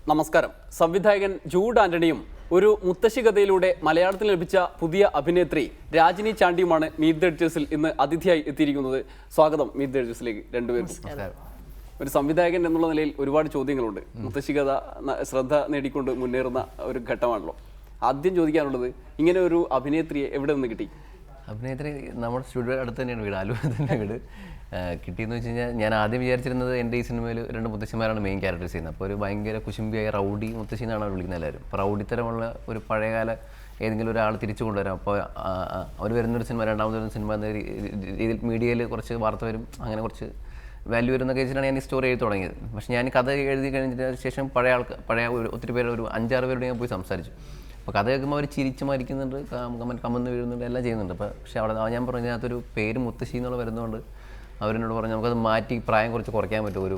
നമസ്കാരം. സംവിധായകൻ ജൂഡ് ആന്റണിയും ഒരു മുത്തശ്ശി കഥയിലൂടെ മലയാളത്തിൽ ലഭിച്ച പുതിയ അഭിനേത്രി രാജിനി ചാണ്ടിയുമാണ് മീറ്റ് ദ എഡിറ്റേഴ്സിൽ ഇന്ന് അതിഥിയായി എത്തിയിരിക്കുന്നത്. സ്വാഗതം മീറ്റ് ദ എഡിറ്റേഴ്സിലേക്ക് രണ്ടുപേരും. ഒരു സംവിധായകൻ എന്നുള്ള നിലയിൽ ഒരുപാട് ചോദ്യങ്ങളുണ്ട്. മുത്തശ്ശി കഥ ശ്രദ്ധ നേടിക്കൊണ്ട് മുന്നേറുന്ന ഒരു ഘട്ടമാണല്ലോ. ആദ്യം ചോദിക്കാനുള്ളത്, ഇങ്ങനെ ഒരു അഭിനേത്രിയെ എവിടെ നിന്ന് കിട്ടി? അഭിനേത്രി നമ്മുടെ സ്റ്റുഡിയോ അടുത്ത് തന്നെയാണ് വീട്, ആലുവ തന്നെ വീട്. കിട്ടിയെന്ന് വെച്ച് കഴിഞ്ഞാൽ ഞാൻ ആദ്യം വിചാരിച്ചിരുന്നത് എൻ്റെ ഈ സിനിമയിൽ 2 മുത്തശ്ശിമാരാണ് മെയിൻ ക്യാരക്ടേഴ്സ് ചെയ്യുന്നത്. അപ്പോൾ ഒരു ഭയങ്കര കുശുംബിയായ റൗഡി മുത്തശ്ശി എന്നാണ് അവർ വിളിക്കുന്നത് എല്ലാവരും. അപ്പോൾ റൗഡിത്തരമുള്ള ഒരു പഴയകാല ഏതെങ്കിലും ഒരാൾ തിരിച്ചു കൊണ്ടുവരാം. അപ്പോൾ അവർ വരുന്നൊരു സിനിമ, രണ്ടാമത് വരുന്ന സിനിമ എന്ന രീതിയിൽ മീഡിയയിൽ കുറച്ച് വാർത്ത വരും, അങ്ങനെ കുറച്ച് വാല്യൂ വരുന്നൊക്കെ വെച്ചിട്ടാണ് ഞാൻ ഈ സ്റ്റോറി എഴുതി തുടങ്ങിയത്. പക്ഷേ ഞാൻ കഥ എഴുതി കഴിഞ്ഞതിന് ശേഷം പഴയ ഒത്തിരി പേര്, ഒരു 5-6 പേരോട് ഞാൻ പോയി സംസാരിച്ചു. അപ്പോൾ കഥ കേൾക്കുമ്പോൾ അവർ ചിരിച്ച് മരിക്കുന്നുണ്ട്, കമന്ന് വീഴുന്നുണ്ട്, എല്ലാം ചെയ്യുന്നുണ്ട്. പക്ഷേ അവിടെ ഞാൻ പറഞ്ഞതിനകത്തൊരു പേര് മുത്തശ്ശി എന്നുള്ള വരുന്നതുകൊണ്ട് അവരെന്നോട് പറഞ്ഞു നമുക്കത് മാറ്റി പ്രായം കുറച്ച് കുറയ്ക്കാൻ പറ്റും. ഒരു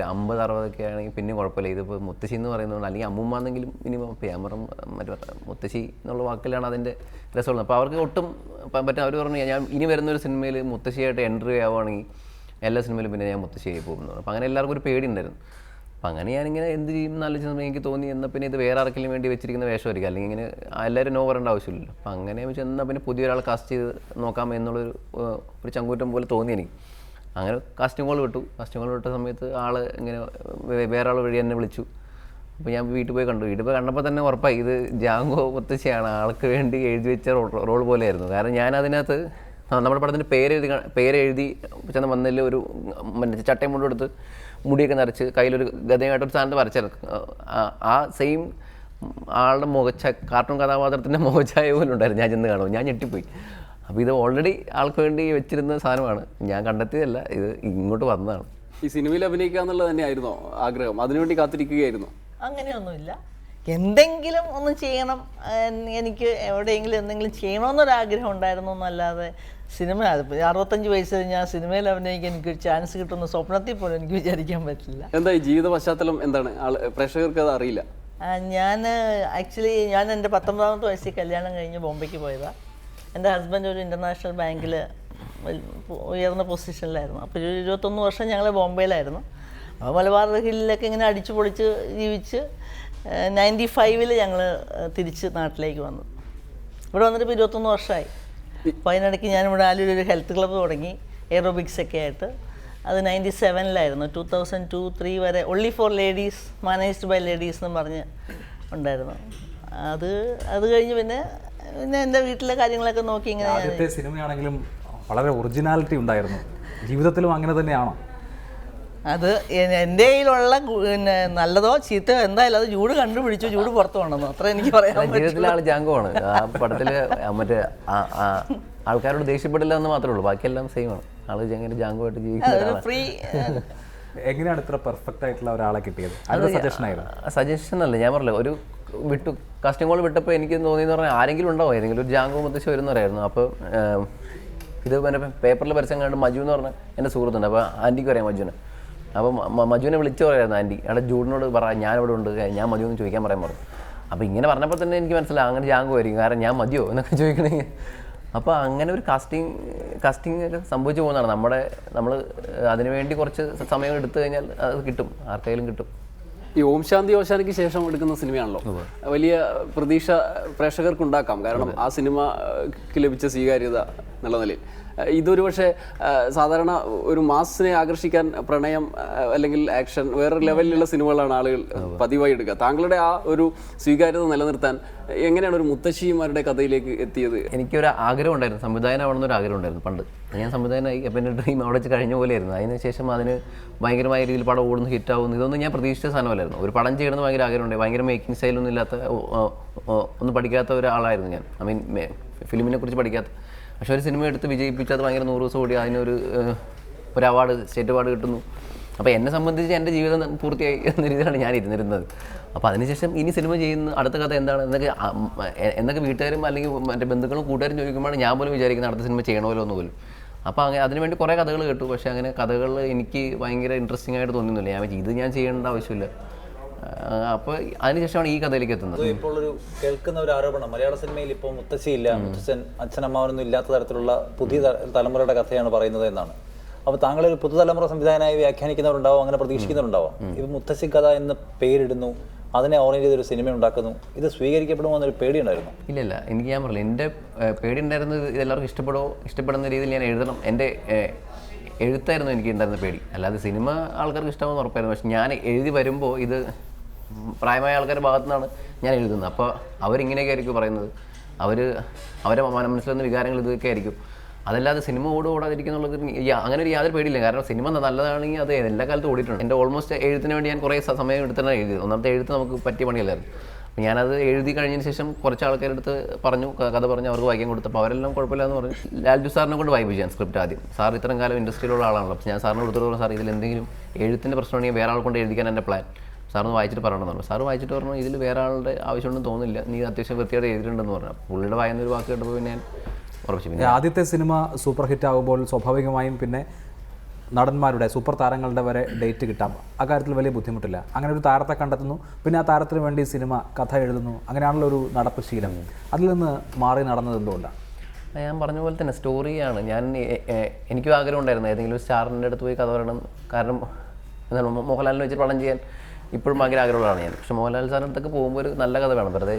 50-60 ആണെങ്കിൽ പിന്നെ കുഴപ്പമില്ല. ഇതിപ്പോൾ മുത്തശ്ശി എന്ന് പറയുന്നതുകൊണ്ട്, അല്ലെങ്കിൽ അമ്മൂമ്മ എന്നെങ്കിലും മിനിമം പേമറും മറ്റേ മുത്തശ്ശി എന്നുള്ള വാക്കിലാണ് അതിൻ്റെ രസമുള്ളത്. അപ്പോൾ അവർക്ക് ഒട്ടും പറ്റും. അവർ പറഞ്ഞു ഞാൻ ഇനി വരുന്നൊരു സിനിമയിൽ മുത്തശ്ശിയായിട്ട് എൻട്രി ആവുകയാണെങ്കിൽ എല്ലാ സിനിമയിലും പിന്നെ ഞാൻ മുത്തശ്ശിയായി പോകുന്നു. അപ്പോൾ അങ്ങനെ എല്ലാവർക്കും ഒരു പേടി ഉണ്ടായിരുന്നു. അപ്പം അങ്ങനെ ഞാനിങ്ങനെ എന്ത് ചെയ്യും നല്ല ചെന്ന് എനിക്ക് തോന്നി, എന്നാൽ പിന്നെ ഇത് വേറെ ആർക്കെങ്കിലും വേണ്ടി വെച്ചിരിക്കുന്ന വേഷമായിരിക്കും, അല്ലെങ്കിൽ ഇങ്ങനെ എല്ലാവരും നോ പറയേണ്ട ആവശ്യമില്ലല്ലോ. അപ്പം അങ്ങനെ എന്നാൽ പിന്നെ പുതിയൊരാൾ കാസ്റ്റ് ചെയ്ത് നോക്കാം എന്നുള്ളൊരു ചങ്കൂറ്റം പോലെ തോന്നി എനിക്ക്. അങ്ങനെ കാസ്റ്റിംഗ് കോൾ വിട്ട സമയത്ത് ആൾ ഇങ്ങനെ വേറെ ആൾ വഴി എന്നെ വിളിച്ചു. അപ്പോൾ ഞാൻ വീട്ടിൽ പോയി കണ്ടപ്പോൾ തന്നെ ഉറപ്പായി ഇത് ജാങ്കോ മുത്തശ്ശിയാണ്, ആൾക്ക് വേണ്ടി എഴുതി വെച്ച റോൾ പോലെയായിരുന്നു. കാരണം ഞാൻ അതിനകത്ത് നമ്മുടെ പടത്തിൻ്റെ പേരെഴുതി ചെന്ന് വന്നതിൽ ഒരു മറ്റേ ചട്ടയും മുണ്ടും എടുത്ത് മുടിയൊക്കെ നിറച്ച് കയ്യിലൊരു ഗതയായിട്ടൊരു സാധനത്ത് വരച്ചെടുക്കും. ആ സെയിം ആളുടെ കാർട്ടൂൺ കഥാപാത്രത്തിൻ്റെ മുഖച്ഛായ പോലും ഉണ്ടായിരുന്നു. ഞാൻ ചെന്ന് കാണുമ്പോൾ ഞാൻ ഞെട്ടിപ്പോയി. അപ്പോൾ ഇത് ഓൾറെഡി ആൾക്ക് വേണ്ടി വെച്ചിരുന്ന സാധനമാണ്, ഞാൻ കണ്ടെത്തിയതല്ല, ഇത് ഇങ്ങോട്ട് വന്നതാണ്. ഈ സിനിമയിൽ അഭിനയിക്കുക എന്നുള്ളത് തന്നെയായിരുന്നോ ആഗ്രഹം? അതിനുവേണ്ടി കാത്തിരിക്കുകയായിരുന്നു? അങ്ങനെയൊന്നുമില്ല, എന്തെങ്കിലും ഒന്ന് ചെയ്യണം, എനിക്ക് എവിടെയെങ്കിലും എന്തെങ്കിലും ചെയ്യണമെന്നൊരാഗ്രഹം ഉണ്ടായിരുന്നു എന്നല്ലാതെ സിനിമ 65 വയസ്സിൽ ഞാൻ സിനിമയിൽ അഭിനയിക്കാൻ എനിക്ക് ചാൻസ് കിട്ടുന്ന സ്വപ്നത്തിൽ പോലും എനിക്ക് വിചാരിക്കാൻ പറ്റില്ല. എന്താ ഈ ജീവിത പശ്ചാത്തലം എന്താണ്? പ്രേക്ഷകർക്ക് അത് അറിയില്ല. ഞാൻ എൻ്റെ 19ാമത്തെ വയസ്സിൽ കല്യാണം കഴിഞ്ഞ് ബോംബെക്ക് പോയതാണ്. എൻ്റെ ഹസ്ബൻഡ് ഒരു ഇൻ്റർനാഷണൽ ബാങ്കിൽ ഉയർന്ന പൊസിഷനിലായിരുന്നു. അപ്പോൾ ഒരു 21 വർഷം ഞങ്ങൾ ബോംബെയിലായിരുന്നു. അപ്പോൾ മലബാർ ഹില്ലിലൊക്കെ ഇങ്ങനെ അടിച്ചു പൊളിച്ച് ജീവിച്ച് 95 ഞങ്ങൾ തിരിച്ച് നാട്ടിലേക്ക് വന്നു. ഇവിടെ വന്നിട്ട് ഇപ്പോൾ 21 വർഷമായി. അപ്പോൾ അതിനിടയ്ക്ക് ഞാനിവിടെ ആലൂരൊരു ഹെൽത്ത് ക്ലബ്ബ് തുടങ്ങി, എയറോബിക്സ് ഒക്കെ ആയിട്ട്. അത് 97 2002-03 വരെ only for ladies, managed by ladies എന്ന് പറഞ്ഞ് ഉണ്ടായിരുന്നു. അത് കഴിഞ്ഞ് പിന്നെ എൻ്റെ വീട്ടിലെ കാര്യങ്ങളൊക്കെ നോക്കി ഇങ്ങനെ. ആദ്യത്തെ സിനിമയാണെങ്കിലും വളരെ ഒറിജിനാലിറ്റി ഉണ്ടായിരുന്നു. ജീവിതത്തിലും അങ്ങനെ തന്നെയാണോ? അത് എൻ്റെ കയ്യിലുള്ള പിന്നെ നല്ലതോ ചീത്തയോ എന്തായാലും അത് ജൂഡ് കണ്ടുപിടിച്ചു, ജൂഡ് പുറത്തു കൊണ്ടുവന്നു, അത്ര എനിക്ക് പറയാം. ജീവിതത്തിലെ ആൾ ജാങ്കോ ആണ്. ആ പടത്തിൽ മറ്റേ ആൾക്കാരോട് ദേഷ്യപ്പെടില്ല എന്ന് മാത്രമേ ഉള്ളൂ, ബാക്കിയെല്ലാം സെയിം ആണ്. ആൾ എങ്ങനെ ജാങ്കോ ആയിട്ട് ജീവിക്കുന്നത്. ഫ്രീ. എങ്ങനെയാണ് ഇത്ര പെർഫെക്റ്റ് ആയിട്ടുള്ള ഒരാളെ കിട്ടിയത്? സജഷൻ അല്ല, ഞാൻ പറഞ്ഞില്ല, ഒരു കാസ്റ്റിംഗ് കോൾ വിട്ടപ്പോൾ എനിക്ക് തോന്നിയെന്ന് പറഞ്ഞാൽ ആരെങ്കിലും ഉണ്ടാവും, ഏതെങ്കിലും ഒരു ജാങ്കോ മുത്തശ്ശി വരുന്നവരായിരുന്നു. അപ്പോൾ ഇത് പിന്നെ പേപ്പറിൽ പരസ്യം കണ്ട് മജു എന്ന് പറഞ്ഞാൽ എൻ്റെ സുഹൃത്തുണ്ട്. അപ്പോൾ ആൻറ്റിക്ക് പറയാം മജുവിനെ. അപ്പോൾ മജുവിനെ വിളിച്ചു പറയായിരുന്നു ആൻറ്റി, അവിടെ ജൂഡിനോട് ഞാനിവിടെ ഉണ്ട്, ഞാൻ മജു എന്ന് ചോദിക്കാൻ പറയാൻ പറഞ്ഞു. അപ്പോൾ ഇങ്ങനെ പറഞ്ഞപ്പോൾ തന്നെ എനിക്ക് മനസ്സിലായി അങ്ങനെ ജാങ്കോ ആയിരിക്കും, കാരണം ഞാൻ മതിയോ എന്നൊക്കെ ചോദിക്കണമെങ്കിൽ. അപ്പോൾ അങ്ങനെ ഒരു കാസ്റ്റിംഗ് ഒക്കെ സംഭവിച്ചു പോകുന്നതാണ്. നമ്മൾ അതിനുവേണ്ടി കുറച്ച് സമയം എടുത്തു കഴിഞ്ഞാൽ അത് കിട്ടും, ആർക്കെങ്കിലും കിട്ടും. ഈ ഓം ശാന്തി ഓശാനയ്ക്ക് ശേഷം എടുക്കുന്ന സിനിമയാണല്ലോ, വലിയ പ്രതീക്ഷ പ്രേക്ഷകർക്കുണ്ടാക്കാം. കാരണം ആ സിനിമയ്ക്ക് ലഭിച്ച സ്വീകാര്യത എന്നുള്ള നിലയിൽ ഇതൊരു പക്ഷേ സാധാരണ ഒരു മാസിനെ ആകർഷിക്കാൻ പ്രണയം അല്ലെങ്കിൽ ആക്ഷൻ വേറൊരു ലെവലിലുള്ള സിനിമകളാണ് ആളുകൾ പതിവായി എടുക്കുക. താങ്കളുടെ ആ ഒരു സ്വീകാര്യത നിലനിർത്താൻ എങ്ങനെയാണ് ഒരു മുത്തശ്ശിമാരുടെ കഥയിലേക്ക് എത്തിയത്? എനിക്കൊരു ആഗ്രഹം ഉണ്ടായിരുന്നു, സംവിധായകനാവണമെന്നൊരു ആഗ്രഹം ഉണ്ടായിരുന്നു പണ്ട്. ഞാൻ സംവിധായകനായി, അപ്പം എൻ്റെ ഡ്രീം അവിടെ വെച്ച് കഴിഞ്ഞ പോലെയായിരുന്നു. അതിനുശേഷം അതിന് ഭയങ്കരമായ രീതിയിൽ പടം ഓടുന്നു, ഹിറ്റാവുന്നു, ഇതൊന്നും ഞാൻ പ്രതീക്ഷിച്ച സാധനമല്ലായിരുന്നു. ഒരു പടം ചെയ്യണമെന്ന് ഭയങ്കര ആഗ്രഹമുണ്ട്. ഭയങ്കര മേക്കിംഗ് സ്റ്റൈലൊന്നും ഇല്ലാത്ത, ഒന്നും പഠിക്കാത്ത ഒരാളായിരുന്നു ഞാൻ. ഫിലിമിനെ കുറിച്ച് പഠിക്കാത്ത. പക്ഷെ ഒരു സിനിമ എടുത്ത് വിജയിപ്പിച്ച് അത് ഭയങ്കര 100 ദിവസം ഓടി അതിനൊരു അവാർഡ്, സ്റ്റേറ്റ് അവാർഡ് കിട്ടുന്നു. അപ്പോൾ എന്നെ സംബന്ധിച്ച് എൻ്റെ ജീവിതം പൂർത്തിയായി എന്ന രീതിയിലാണ് ഞാൻ ഇരുന്നിരുന്നത്. അപ്പോൾ അതിനുശേഷം ഇനി സിനിമ ചെയ്യുന്ന അടുത്ത കഥ എന്താണ് എന്നൊക്കെ വീട്ടുകാരും അല്ലെങ്കിൽ മറ്റേ ബന്ധുക്കളും കൂട്ടുകാരും ചോദിക്കുമ്പോഴാണ് ഞാൻ പോലും വിചാരിക്കുന്നത് അടുത്ത സിനിമ ചെയ്യണമല്ലോ എന്ന് പോലും. അപ്പോൾ അങ്ങനെ അതിനുവേണ്ടി കുറേ കഥകൾ കേട്ടു. പക്ഷേ അങ്ങനെ കഥകൾ എനിക്ക് ഭയങ്കര ഇൻട്രസ്റ്റിംഗ് ആയിട്ട് തോന്നുന്നില്ല. ഇത് ഞാൻ ചെയ്യേണ്ട ആവശ്യമില്ല. അപ്പോൾ അതിനുശേഷമാണ് ഈ കഥയിലേക്ക് എത്തുന്നത്. ഇപ്പോൾ ഒരു കേൾക്കുന്ന ഒരു ആരോപണം, മലയാള സിനിമയിൽ ഇപ്പോൾ മുത്തശ്ശിയില്ല, മുത്തച്ഛൻ അച്ഛനമ്മാവനൊന്നും ഇല്ലാത്ത തരത്തിലുള്ള പുതിയ തലമുറയുടെ കഥയാണ് പറയുന്നത് എന്നാണ്. അപ്പോൾ താങ്കളൊരു പുതുതലമുറ സംവിധായകനായി വ്യാഖ്യാനിക്കുന്നവരുണ്ടാവും, അങ്ങനെ പ്രതീക്ഷിക്കുന്നവരുണ്ടാവും. ഇപ്പം മുത്തശ്ശി കഥ എന്ന് പേരിടുന്നു, അതിനെ ഓറിയൻറ്റ് ചെയ്തൊരു സിനിമ ഉണ്ടാക്കുന്നു, ഇത് സ്വീകരിക്കപ്പെടുമോ എന്നൊരു പേടിയുണ്ടായിരുന്നു? ഇല്ല, എനിക്ക് ഞാൻ പറഞ്ഞില്ല, എൻ്റെ പേടി ഉണ്ടായിരുന്നത് ഇതെല്ലാവർക്കും ഇഷ്ടപ്പെടുന്ന രീതിയിൽ ഞാൻ എഴുതണം. എൻ്റെ എഴുത്തായിരുന്നു എനിക്ക് ഉണ്ടായിരുന്ന പേടി, അല്ലാതെ സിനിമ ആൾക്കാർക്ക് ഇഷ്ടമാണെന്ന് ഉറപ്പായിരുന്നു. പക്ഷെ ഞാൻ എഴുതി വരുമ്പോൾ ഇത് പ്രായമായ ആൾക്കാരുടെ ഭാഗത്തു നിന്നാണ് ഞാൻ എഴുതുന്നത്. അപ്പോൾ അവരിങ്ങനെയൊക്കെ ആയിരിക്കും പറയുന്നത്, അവരെ മനസ്സിലൊന്ന വികാരങ്ങൾ ഇതൊക്കെ ആയിരിക്കും. അതല്ലാതെ സിനിമ ഓടാതിരിക്കുന്നുള്ളത് അങ്ങനെ ഒരു യാതൊരു പേടിയില്ല. കാരണം സിനിമ നല്ലതാണെങ്കിൽ അത് എല്ലാ കാലത്തും ഓടിയിട്ടുണ്ട്. എൻ്റെ ഓൾമോസ്റ്റ് എഴുത്തിന് വേണ്ടി ഞാൻ കുറേ സമയം എടുത്താണ് എഴുതിയത്. ഒന്നാമത്തെ എഴുത്ത് നമുക്ക് പറ്റിയ പണിയല്ലായിരുന്നു. അപ്പോൾ ഞാനത് എഴുതി കഴിഞ്ഞതിന് ശേഷം കുറച്ച് ആൾക്കാരെടുത്ത് പറഞ്ഞു, കഥ പറഞ്ഞു, അവർക്ക് വായിക്കാൻ കൊടുത്തപ്പോൾ അവരെല്ലാം കുഴപ്പമില്ല എന്ന് പറഞ്ഞു. ലാൽജു സാറിനെ കൊണ്ട് വായിപ്പിച്ചു ഞാൻ സ്ക്രിപ്റ്റ് ആദ്യം. സാർ ഇത്രയും കാലം ഇൻഡസ്ട്രിയിലുള്ള ആളാണല്ലോ. അപ്പോൾ ഞാൻ സാറിന് കൊടുത്തിട്ട് സാർ ഇതിൽ എന്തെങ്കിലും എഴുത്തിൻ്റെ പ്രശ്നമാണെങ്കിൽ വേറെ ആൾ കൊണ്ട് എഴുതിക്കാൻ എൻ്റെ പ്ലാൻ. സാറിന് വായിച്ചിട്ട് പറയണമെന്ന് പറഞ്ഞു. സാറ് വായിച്ചിട്ട് പറഞ്ഞു ഇതിൽ വേറെ ആളുടെ ആവശ്യമുണ്ടെന്ന് തോന്നുന്നില്ല, നീ അത്യാവശ്യം വൃത്തിയായിട്ട് എഴുതിയിട്ടുണ്ടെന്ന് പറഞ്ഞു. പുള്ളിയുടെ വായനൊരു വാക്ക് കേട്ടപ്പോൾ പിന്നെ ഞാൻ ഉറപ്പിച്ചു. ആദ്യത്തെ സിനിമ സൂപ്പർ ഹിറ്റ് ആകുമ്പോൾ സ്വാഭാവികമായും പിന്നെ നടന്മാരുടെ സൂപ്പർ താരങ്ങളുടെ വരെ ഡേറ്റ് കിട്ടാം. അക്കാര്യത്തിൽ വലിയ ബുദ്ധിമുട്ടില്ല. അങ്ങനെ ഒരു താരത്തെ കണ്ടെത്തുന്നു, പിന്നെ ആ താരത്തിന് വേണ്ടി സിനിമ കഥ എഴുതുന്നു. അങ്ങനെയാണല്ലോ ഒരു നടപ്പ് ശീലം. അതിൽ നിന്ന് മാറി നടന്നത് എന്തുകൊണ്ടാണ്? ഞാൻ പറഞ്ഞ പോലെ തന്നെ സ്റ്റോറിയാണ്. എനിക്കും ആഗ്രഹം ഉണ്ടായിരുന്നു ഏതെങ്കിലും സ്റ്റാറിൻ്റെ അടുത്ത് പോയി കഥ പറയണം. കാരണം എന്താണ്, മോഹൻലാലിനെ വെച്ചിട്ട് പടം ചെയ്യാൻ ഇപ്പോഴും ഭയങ്കര ആഗ്രഹമുള്ളതാണ് ഞാൻ. പക്ഷേ മോഹൻലാൽ സാറിൻ്റെ അടുത്തൊക്കെ പോകുമ്പോൾ ഒരു നല്ല കഥ വേണം, വെറുതെ.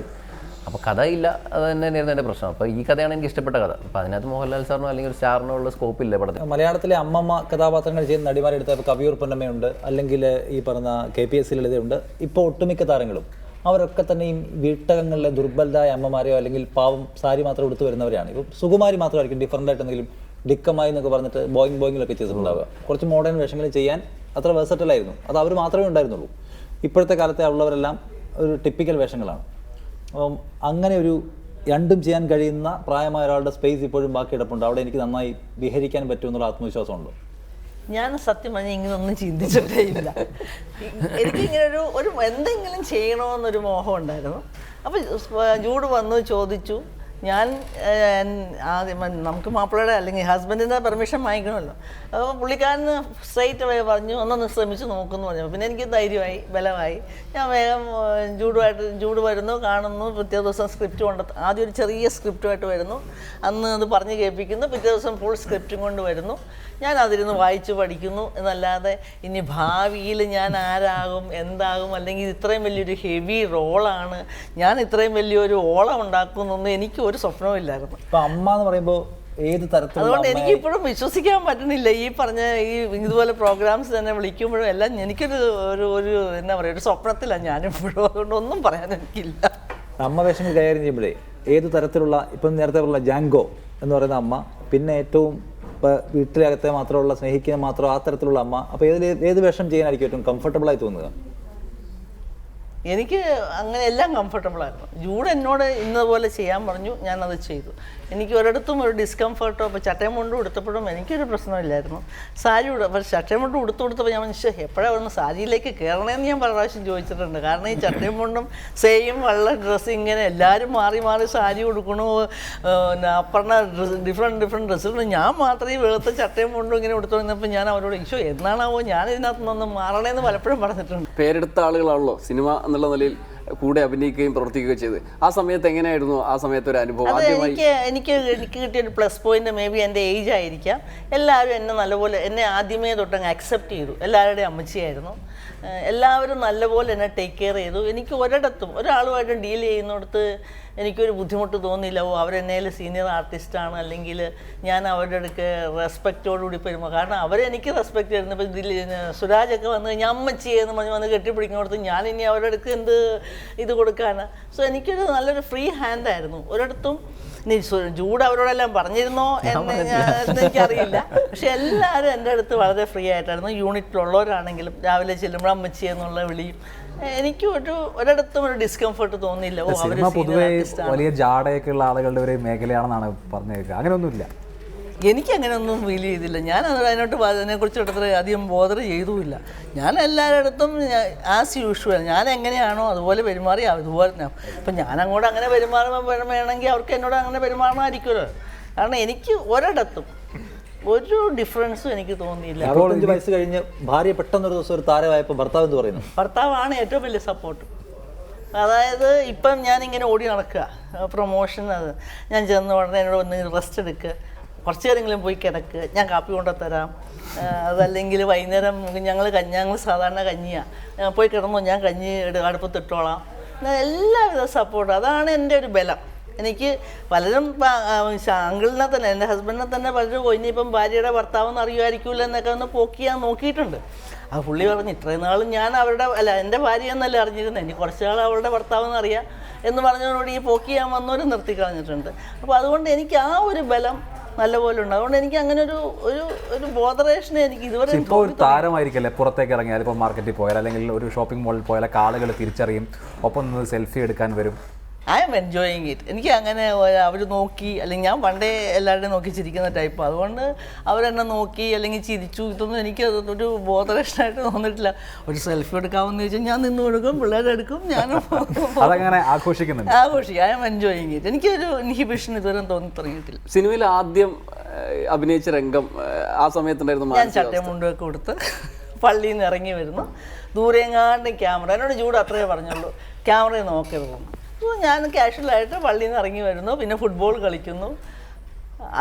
അപ്പോൾ കഥയില്ല, അത് തന്നെയായിരുന്നു എൻ്റെ പ്രശ്നം. അപ്പോൾ ഈ കഥയാണ് എനിക്ക് ഇഷ്ടപ്പെട്ട കഥ. അപ്പോൾ അതിനകത്ത് മോഹൻലാൽ സാറിനോ അല്ലെങ്കിൽ ഒരു സ്റ്റാറിനോ ഉള്ള സ്കോപ്പ് ഇല്ല പടത്തിൽ. മലയാളത്തിലെ അമ്മമ്മ കഥാപാത്രങ്ങൾ ചെയ്യുന്ന നടിമാരെടുത്ത കവിയൂർ പൊന്നമ്മയുണ്ട്, അല്ലെങ്കിൽ ഈ പറഞ്ഞ KPS ലളിതയുണ്ട്. ഇപ്പോൾ ഒട്ടുമിക്ക താരങ്ങളും അവരൊക്കെ തന്നെ ഈ വീട്ടകങ്ങളിലെ ദുർബലരായ അമ്മമാരെയോ അല്ലെങ്കിൽ പാവം സാരി മാത്രം എടുത്തു വരുന്നവരാണ്. ഇപ്പോൾ സുകുമാരി മാത്രമായിരിക്കും ഡിഫറൻ്റ് ആയിട്ട് എന്തെങ്കിലും ഡിക്കമായി എന്നൊക്കെ പറഞ്ഞിട്ട് ബോയിങ്ങിലൊക്കെ ചെയ്തിട്ടുണ്ടാവുക. കുറച്ച് മോഡേൺ വേഷങ്ങൾ ചെയ്യാൻ അത്ര വെർസറ്റലായിരുന്നു. അത് അവർ മാത്രമേ ഉണ്ടായിരുന്നുള്ളൂ. ഇപ്പോഴത്തെ കാലത്തെ ഉള്ളവരെല്ലാം ഒരു ടിപ്പിക്കൽ വേഷങ്ങളാണ്. അപ്പം അങ്ങനെ ഒരു രണ്ടും ചെയ്യാൻ കഴിയുന്ന പ്രായമായ ഒരാളുടെ സ്പേസ് ഇപ്പോഴും ബാക്കി കിടപ്പുണ്ട്. അവിടെ എനിക്ക് നന്നായി വിഹരിക്കാൻ പറ്റുമെന്നുള്ള ആത്മവിശ്വാസമുണ്ട്. ഞാൻ സത്യം പറഞ്ഞാൽ ഇങ്ങനൊന്നും ചിന്തിച്ചിട്ടേ ഇല്ല. എനിക്കിങ്ങനെ ഒരു എന്തെങ്കിലും ചെയ്യണമെന്നൊരു മോഹം ഉണ്ടായിരുന്നു. അപ്പോൾ ജൂഡ് വന്നു ചോദിച്ചു. ഞാൻ ആദ്യം നമുക്ക് മാപ്പിളയുടെ അല്ലെങ്കിൽ ഹസ്ബൻഡിൻ്റെ പെർമിഷൻ വാങ്ങിക്കണമല്ലോ. അപ്പോൾ പുള്ളിക്കാരന് സ്ട്രൈറ്റ് അവേ പറഞ്ഞു ഒന്നൊന്ന് ശ്രമിച്ച് നോക്കുമെന്ന് പറഞ്ഞു. പിന്നെ എനിക്ക് ധൈര്യമായി, ബലമായി. ഞാൻ വേഗം ജൂഡ് വരുന്നു, കാണുന്നു. പിറ്റേ ദിവസം സ്ക്രിപ്റ്റ് ആദ്യം ഒരു ചെറിയ സ്ക്രിപ്റ്റുമായിട്ട് വരുന്നു. അന്ന് അത് പറഞ്ഞ് കേൾപ്പിക്കുന്നു. പിറ്റേ ദിവസം ഫുൾ സ്ക്രിപ്റ്റും കൊണ്ട് വരുന്നു. ഞാൻ അതിരുന്ന് വായിച്ച് പഠിക്കുന്നു എന്നല്ലാതെ ഇനി ഭാവിയിൽ ഞാൻ ആരാകും, എന്താകും, അല്ലെങ്കിൽ ഇത്രയും വലിയൊരു ഹെവി റോളാണ്, ഞാൻ ഇത്രയും വലിയൊരു ഓളം ഉണ്ടാക്കുന്നൊന്നും എനിക്ക് ഒരു സ്വപ്നവും ഇല്ലായിരുന്നു. ഇപ്പം അമ്മ എന്ന് പറയുമ്പോൾ ഏത് തരത്തിലുള്ള, അതുകൊണ്ട് എനിക്ക് ഇപ്പോഴും വിശ്വസിക്കാൻ പറ്റുന്നില്ല. ഈ പറഞ്ഞ ഇതുപോലെ പ്രോഗ്രാംസ് തന്നെ വിളിക്കുമ്പോഴും എല്ലാം എനിക്കൊരു ഒരു എന്താ പറയുക, ഒരു സ്വപ്നത്തിലാണ് ഞാനിപ്പോഴും. അതുകൊണ്ട് ഒന്നും പറയാൻ എനിക്കില്ല. അമ്മ വേഷങ്ങൾ കൈകാര്യം ചെയ്യുമ്പോഴേ ഏത് തരത്തിലുള്ള, ഇപ്പം നേരത്തെ ഉള്ള ജാങ്കോ എന്ന് പറയുന്ന അമ്മ, പിന്നെ ഏറ്റവും ഇപ്പോൾ വീട്ടിലകത്തെ മാത്രമുള്ള സ്നേഹിക്കുക മാത്രം ആ തരത്തിലുള്ള അമ്മ, അപ്പോൾ ഏത് വേഷം ചെയ്യാനായിരിക്കും ഏറ്റവും കംഫർട്ടബിളായി തോന്നുക? എനിക്ക് അങ്ങനെ എല്ലാം കംഫർട്ടബിളായിരുന്നു. ജൂഡ് എന്നോട് ഇന്നതുപോലെ ചെയ്യാൻ പറഞ്ഞു, ഞാനത് ചെയ്തു. എനിക്ക് ഒരിടത്തും ഒരു ഡിസ്കംഫർട്ടോ. അപ്പോൾ ചട്ടയും മുണ്ടും ഉടുത്തപ്പോഴും എനിക്കൊരു പ്രശ്നമില്ലായിരുന്നു. സാരി അപ്പോൾ ചട്ടയും മുണ്ടും കൊടുത്തപ്പോൾ ഞാൻ മനുഷ്യ എപ്പോഴാണ് ഒന്ന് സാരിയിലേക്ക് കയറണമെന്ന് ഞാൻ പല പ്രാവശ്യം ചോദിച്ചിട്ടുണ്ട്. കാരണം ഈ ചട്ടയും മുണ്ടും സെയിം വെള്ള ഡ്രസ്സ് ഇങ്ങനെ എല്ലാവരും മാറി മാറി സാരി കൊടുക്കണു, അപ്പറഞ്ഞ ഡിഫറെൻറ്റ് ഡ്രസ്സുകൾ, ഞാൻ മാത്രമേ ഈ വെളുത്ത ചട്ടയും മുണ്ടും ഇങ്ങനെ കൊടുത്തോണ്ടിരുന്നപ്പോൾ ഞാൻ അവരോട് ഈശോ എന്നാണാവോ ഞാൻ ഇതിനകത്ത് നിന്ന് മാറണേന്ന് പലപ്പോഴും പറഞ്ഞിട്ടുണ്ട്. പേരെടുത്ത ആളുകളാണല്ലോ സിനിമ എന്നുള്ള നിലയിൽ കൂടെ അഭിനയിക്കുകയും പ്രവർത്തിക്കുകയും ചെയ്ത്. ആ സമയത്ത് എങ്ങനെയായിരുന്നു ആ സമയത്ത് ഒരു അനുഭവം? എനിക്ക് കിട്ടിയൊരു പ്ലസ് പോയിന്റ് മേ ബി എൻ്റെ ഏജ് ആയിരിക്കാം. എല്ലാവരും എന്നെ നല്ലപോലെ, എന്നെ ആദ്യമേ തൊട്ടങ്ങ് അക്സെപ്റ്റ് ചെയ്തു. എല്ലാവരുടെയും അമ്മച്ചിയായിരുന്നു. എല്ലാവരും നല്ലപോലെ എന്നെ ടേക്ക് കെയർ ചെയ്തു. എനിക്ക് ഒരിടത്തും ഒരാളുമായിട്ടും ഡീൽ ചെയ്യുന്നിടത്ത് എനിക്കൊരു ബുദ്ധിമുട്ട് തോന്നിയില്ല. അവരെന്നേൽ സീനിയർ ആർട്ടിസ്റ്റാണ്, അല്ലെങ്കിൽ ഞാൻ അവരുടെ അടുക്ക് റെസ്പെക്റ്റോടുകൂടി പെരുമാറും. കാരണം അവരെനിക്ക് റെസ്പെക്റ്റ് തരുന്നു. ഇപ്പോൾ സുരാജൊക്കെ വന്ന് കഴിഞ്ഞാൽ അമ്മച്ചിയെന്ന് പറഞ്ഞ് വന്ന് കെട്ടിപ്പിടിക്കുന്നിടത്ത് ഞാനിനി അവരുടെ അടുക്ക് എന്ത് ഇത് കൊടുക്കാനാണ്. സോ എനിക്കൊരു നല്ലൊരു ഫ്രീ ഹാൻഡായിരുന്നു. ഒരിടത്തും ജൂഡ് അവരോടെല്ലാം പറഞ്ഞിരുന്നോ എന്ന് എനിക്കറിയില്ല. പക്ഷെ എല്ലാവരും എൻ്റെ അടുത്ത് വളരെ ഫ്രീ ആയിട്ടായിരുന്നു. യൂണിറ്റിലുള്ളവരാണെങ്കിലും രാവിലെ ചെല്ലുമ്പോൾ അമ്മച്ചി എന്നുള്ള വിളിയും. എനിക്ക് ഒരിടത്തും ഒരു ഡിസ്കംഫർട്ട് തോന്നിയില്ല. പൊതുവെ വലിയ ജാടയൊക്കെ ഉള്ള ആളുകളുടെ ഒരു മേഖലയാണെന്നാണ് പറഞ്ഞേക്കുക. അങ്ങനെയൊന്നുമില്ല. എനിക്കങ്ങനെ ഒന്നും ഫീൽ ചെയ്തില്ല. ഞാൻ അതിനെക്കുറിച്ച് അത്ര അധികം ബോധർ ചെയ്തുമില്ല. ഞാൻ എല്ലാവരുടെ അടുത്തും ആസ് യൂഷ്വൽ ഞാൻ എങ്ങനെയാണോ അതുപോലെ പെരുമാറി അതുപോലെ തന്നെ. അപ്പം ഞാൻ അങ്ങോട്ട് അങ്ങനെ പെരുമാറുമ്പോൾ വേണമെങ്കിൽ അവർക്ക് എന്നോട് അങ്ങനെ പെരുമാറണമായിരിക്കുമല്ലോ. കാരണം എനിക്ക് ഒരിടത്തും ഒരു ഡിഫറൻസും എനിക്ക് തോന്നിയില്ല. 65 വയസ്സ് കഴിഞ്ഞ് ഭാര്യ പെട്ടെന്നൊരു ദിവസം ഒരു താരമായപ്പോൾ ഭർത്താവ് എന്ത് പറയുന്നു? ഭർത്താവാണ് ഏറ്റവും വലിയ സപ്പോർട്ട്. അതായത് ഇപ്പം ഞാനിങ്ങനെ ഓടി നടക്കുക പ്രൊമോഷൻ, അത് ഞാൻ ചെന്ന് ഉടനെ എന്നോട് വന്ന് റെസ്റ്റ് എടുക്കുക. കുറച്ച് നേരമെങ്കിലും പോയി കിടക്കുക, ഞാൻ കാപ്പി കൊണ്ടുത്തരാം, അതല്ലെങ്കിൽ വൈകുന്നേരം ഞങ്ങൾ സാധാരണ കഞ്ഞിയാണ്, പോയി കിടന്നോ, ഞാൻ കഞ്ഞി അടുപ്പത്തിട്ടോളാം, എല്ലാവിധ സപ്പോർട്ടും. അതാണ് എൻ്റെ ഒരു ബലം. എനിക്ക് പലരും അങ്കിളിനെ തന്നെ, എൻ്റെ ഹസ്ബൻഡിനെ തന്നെ പലരും ഇനിയിപ്പം ഭാര്യയുടെ ഭർത്താവെന്ന് അറിയുമായിരിക്കില്ല എന്നൊക്കെ ഒന്ന് പോക്കിയാൻ നോക്കിയിട്ടുണ്ട്. ആ പുള്ളി പറഞ്ഞു ഇത്രയും നാളും ഞാൻ എൻ്റെ ഭാര്യ എന്നല്ല അറിഞ്ഞിരുന്നത്, എനിക്ക് കുറച്ച് നാൾ അവളുടെ ഭർത്താവെന്ന് അറിയാം എന്ന് പറഞ്ഞതോടുകൂടി ഈ പോക്ക് ചെയ്യാൻ വന്നവരും നിർത്തി കളഞ്ഞിട്ടുണ്ട്. അപ്പോൾ അതുകൊണ്ട് എനിക്ക് ആ ഒരു ബലം നല്ലപോലെ ഉണ്ട്. അതുകൊണ്ട് എനിക്ക് അങ്ങനെ ഒരു ബോധറേഷനെ എനിക്ക് ഇതുവരെ. ഇപ്പോൾ ഒരു താരമായിരിക്കല്ലേ പുറത്തേക്ക് ഇറങ്ങിയാൽ, ഇപ്പോൾ മാർക്കറ്റിൽ പോയാൽ അല്ലെങ്കിൽ ഒരു ഷോപ്പിംഗ് മോളിൽ പോയാലൊക്കെ ആളുകൾ തിരിച്ചറിയും, ഒപ്പം നിന്ന് സെൽഫി എടുക്കാൻ വരും. I M enjoying it. എനിക്ക് അങ്ങനെ അവർ നോക്കി, അല്ലെങ്കിൽ ഞാൻ പണ്ടേ എല്ലാവരുടെയും നോക്കി ചിരിക്കുന്ന ടൈപ്പ്, അതുകൊണ്ട് അവരെന്നെ നോക്കി അല്ലെങ്കിൽ ചിരിച്ചു, ഇതൊന്നും എനിക്ക് ഒരു ബോധരക്ഷനായിട്ട് തോന്നിയിട്ടില്ല. ഒരു സെൽഫി എടുക്കാമെന്ന് ചോദിച്ചാൽ ഞാൻ നിന്ന് കൊടുക്കും, പിള്ളേരെടുക്കും, ഞാനും അതങ്ങനെ ആഘോഷിക്കുന്നുണ്ട്. ആഘോഷിക്കും. I M enjoying it. എനിക്കൊരു ഇൻഹിബിഷൻ ഇതുവരെ തോന്നി തുടങ്ങിയിട്ടില്ല. സിനിമയിൽ ആദ്യം അഭിനയിച്ച രംഗം ആ സമയത്തുണ്ടായിരുന്നു? ഞാൻ ചട്ടയും മുണ്ടൊക്കെ കൊടുത്ത് പള്ളിയിൽ നിന്ന് ഇറങ്ങി വരുന്നു, ദൂരെങ്ങാണ്ട് ക്യാമറ, എന്നോട് ചൂട് അത്രേ പറഞ്ഞുള്ളൂ, ക്യാമറയെ നോക്കരുത്. അപ്പോൾ ഞാൻ കാഷ്വലായിട്ട് പള്ളിയിൽ നിന്ന് ഇറങ്ങി വരുന്നു, പിന്നെ ഫുട്ബോൾ കളിക്കുന്നു.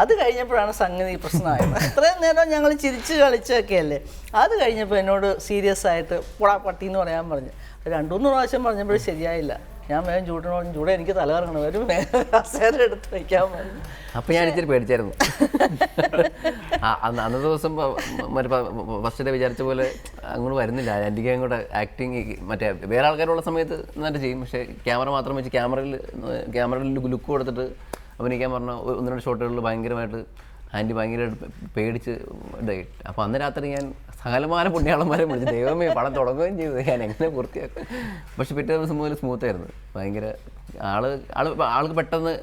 അത് കഴിഞ്ഞപ്പോഴാണ് സംഗതി പ്രശ്നമായത്. ഇത്രയും നേരം ഞങ്ങൾ ചിരിച്ച് കളിച്ചൊക്കെ അല്ലേ, അത് കഴിഞ്ഞപ്പോൾ എന്നോട് സീരിയസ് ആയിട്ട് പൊടാ പട്ടി എന്ന് പറയാൻ പറഞ്ഞു. 2-3 പ്രാവശ്യം പറഞ്ഞപ്പോഴും ശരിയായില്ല. ഞാൻ വേഗം ചൂടെ എനിക്ക് തലകറങ്ങണം, ഒരു കസേര എടുത്ത് വയ്ക്കാൻ പറഞ്ഞു. അപ്പം ഞാൻ ഇച്ചിരി പേടിച്ചായിരുന്നു. അന്നത്തെ ദിവസം ഫസ്റ്റ് ഡേ വിചാരിച്ച പോലെ അങ്ങോട്ട് വരുന്നില്ല. എനിക്ക് അങ്ങോട്ട് ആക്ടിങ് മറ്റേ വേറെ ആൾക്കാരുള്ള സമയത്ത് നന്നായിട്ട് ചെയ്യും, പക്ഷേ ക്യാമറ മാത്രം വെച്ച് ക്യാമറയിൽ ലുക്ക് കൊടുത്തിട്ട് അഭിനയിക്കാൻ പറഞ്ഞ 1-2 ഷോട്ടുകളിൽ ഭയങ്കരമായിട്ട് ആൻറ്റി ഭയങ്കരമായിട്ട് പേടിച്ച് ഇതായി. അപ്പോൾ അന്ന് രാത്രി ഞാൻ സകലമാന പുണ്യാളന്മാരെ വിളിച്ച് ദൈവമേ പടം തുടങ്ങുകയും ചെയ്തു, ഞാൻ എങ്ങനെ പൂർത്തിയാക്കും. പക്ഷെ പിറ്റേ ദിവസം മുതൽ സ്മൂത്തായിരുന്നു. ഭയങ്കര ആൾക്ക് പെട്ടെന്ന്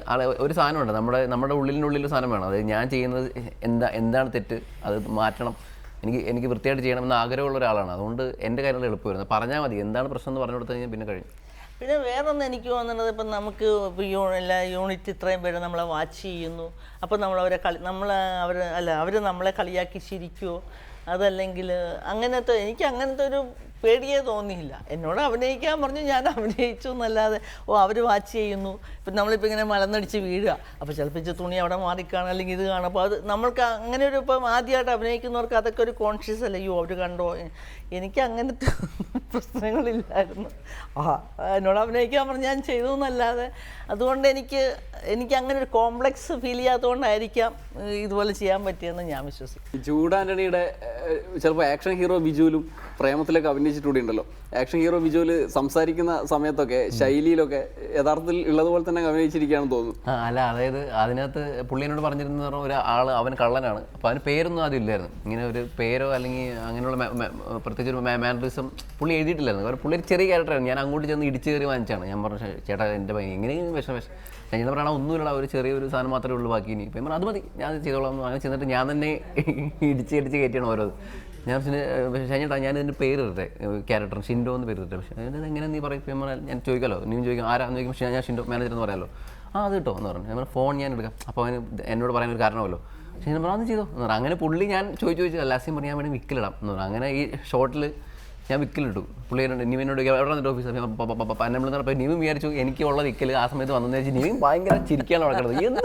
ഒരു സാധനമുണ്ട്, നമ്മുടെ ഉള്ളിൽ സാധനം വേണം. അത് ഞാൻ ചെയ്യുന്നത് എന്താണ് തെറ്റ്, അത് മാറ്റണം, എനിക്ക് വൃത്തിയായിട്ട് ചെയ്യണമെന്ന് ആഗ്രഹമുള്ള ഒരാളാണ്. അതുകൊണ്ട് എൻ്റെ കാര്യങ്ങൾ എളുപ്പമായിരുന്നു. പറഞ്ഞാൽ മതി, എന്താണ് പ്രശ്നം എന്ന് പറഞ്ഞു കൊടുത്തു കഴിഞ്ഞാൽ പിന്നെ കഴിഞ്ഞു. പിന്നെ വേറൊന്ന് എനിക്ക് തോന്നുന്നത്, ഇപ്പം നമുക്ക് എല്ലാ യൂണിറ്റ് ഇത്രയും പേര് നമ്മളെ വാച്ച് ചെയ്യുന്നു, അപ്പം അവർ നമ്മളെ കളിയാക്കി ചിരിക്കുമോ, അതല്ലെങ്കിൽ അങ്ങനത്തെ ഒരു പേടിയേ തോന്നിയില്ല. എന്നോട് അഭിനയിക്കാൻ പറഞ്ഞു, ഞാൻ അഭിനയിച്ചു എന്നല്ലാതെ അവർ വാച്ച് ചെയ്യുന്നു. ഇപ്പം നമ്മളിപ്പോൾ ഇങ്ങനെ മലന്നടിച്ച് വീഴുക, അപ്പോൾ ചിലപ്പോൾ തുണി അവിടെ മാറിക്കാണും, അല്ലെങ്കിൽ ഇത് കാണും. അപ്പോൾ അത് നമ്മൾക്ക് അങ്ങനെ ഒരു ഇപ്പം ആദ്യമായിട്ട് അഭിനയിക്കുന്നവർക്ക് അതൊക്കെ ഒരു കോൺഷ്യസ് അല്ല, അയ്യോ അവർ കണ്ടോ. എനിക്ക് അങ്ങനത്തെ പ്രശ്നങ്ങളില്ലായിരുന്നു. എന്നോട് അഭിനയിക്കാൻ പറഞ്ഞ് ഞാൻ ചെയ്തു എന്നല്ലാതെ. അതുകൊണ്ട് എനിക്ക് അങ്ങനെ ഒരു കോംപ്ലക്സ് ഫീൽ ചെയ്യാത്തതുകൊണ്ടായിരിക്കാം ഇതുപോലെ ചെയ്യാൻ പറ്റിയെന്ന് ഞാൻ വിശ്വസിക്കും. ജൂഡ് ആൻ്റണിയുടെ ചിലപ്പോൾ ആക്ഷൻ ഹീറോ ബിജുവിലും പ്രേമത്തിലൊക്കെ അഭിനയിച്ചിട്ടൂടെ ഉണ്ടല്ലോ. ആക്ഷൻ ഹീറോ ബിജുവിൽ സംസാരിക്കുന്ന സമയത്തൊക്കെ ശൈലിയിലൊക്കെ യഥാർത്ഥത്തിൽ ഉള്ളതുപോലെ തന്നെ അഭിനയിച്ചിരിക്കുകയാണെന്ന് തോന്നുന്നു. അല്ല, അതായത് അതിനകത്ത് പുള്ളിനോട് പറഞ്ഞിരുന്ന ഒരാൾ അവൻ കള്ളനാണ്, അപ്പോൾ അവന് പേരൊന്നും ആദ്യം ഇല്ലായിരുന്നു. ഇങ്ങനെ ഒരു പേരോ അല്ലെങ്കിൽ അങ്ങനെയുള്ള പ്രത്യേകിച്ച് ഒരു മാനറിസം പുള്ളി എഴുതിയിട്ടില്ലായിരുന്നു. കാരണം പുള്ളി ഒരു ചെറിയ ക്യാരക്ടറായിരുന്നു. ഞാൻ അങ്ങോട്ട് ചെന്ന് ഇടിച്ച് കയറി വാങ്ങിച്ചാണ്. ഞാൻ പറഞ്ഞു ചേട്ടാ എൻ്റെ പയ്യൻ എങ്ങനെയും വിഷം ഞാൻ ചെന്ന് പറയണ ഒന്നുമില്ല, ഒരു ചെറിയൊരു സാധനം മാത്രമേ ഉള്ളൂ ബാക്കി. ഇനി ഇപ്പം അത് മതി, ഞാൻ ചെയ്തോളാം. അങ്ങനെ ചെന്നിട്ട് ഞാൻ തന്നെ ഇടിച്ച് കയറ്റിയാണ് ഓരോ. ഞാൻ ചേട്ടാ ഞാൻ ഇതിൻ്റെ പേര് ഇട്ടെ, ക്യാരക്ടർ ഷിൻഡോ എന്ന് പേര് ഇട്ടെ. പക്ഷേ എങ്ങനെ നീ പറയും, ഞാൻ ചോദിക്കാമല്ലോ, നീ ചോദിക്കാം ആരാന്ന് ചോദിക്കും. ഞാൻ ഷിൻഡോ മാനേജർ എന്ന് പറയാമല്ലോ. അത് കിട്ടോ എന്ന് പറഞ്ഞു. ഞാൻ ഫോൺ ഞാൻ എടുക്കാം, അപ്പോൾ അവന് എന്നോട് പറയാൻ ഒരു കാരണമല്ലോ. പക്ഷേ ഞാൻ പറഞ്ഞു ചെയ്തോ എന്ന് പറഞ്ഞു. അങ്ങനെ പുള്ളി ഞാൻ ചോദിച്ചു ലാസ്റ്റ് പറഞ്ഞു ഞാൻ വേണമെങ്കിൽ വിക്കലിടാം എന്ന് പറഞ്ഞു. അങ്ങനെ ഈ ഷോട്ടിൽ ഞാൻ വിക്കലിട്ടു. പുള്ളി നിവിനോട് എവിടെ വന്നിട്ട് ഓഫീസർ എന്നെ വിളിന്ന് പറഞ്ഞപ്പോൾ നിവിൻ വിചാരിച്ചു എനിക്ക് ഉള്ള വിക്കൽ ആ സമയത്ത് വന്നെന്ന് വെച്ചാൽ നിവിൻ ഭയങ്കര ചിരിക്കാണ് നടക്കുന്നത്. എന്ത്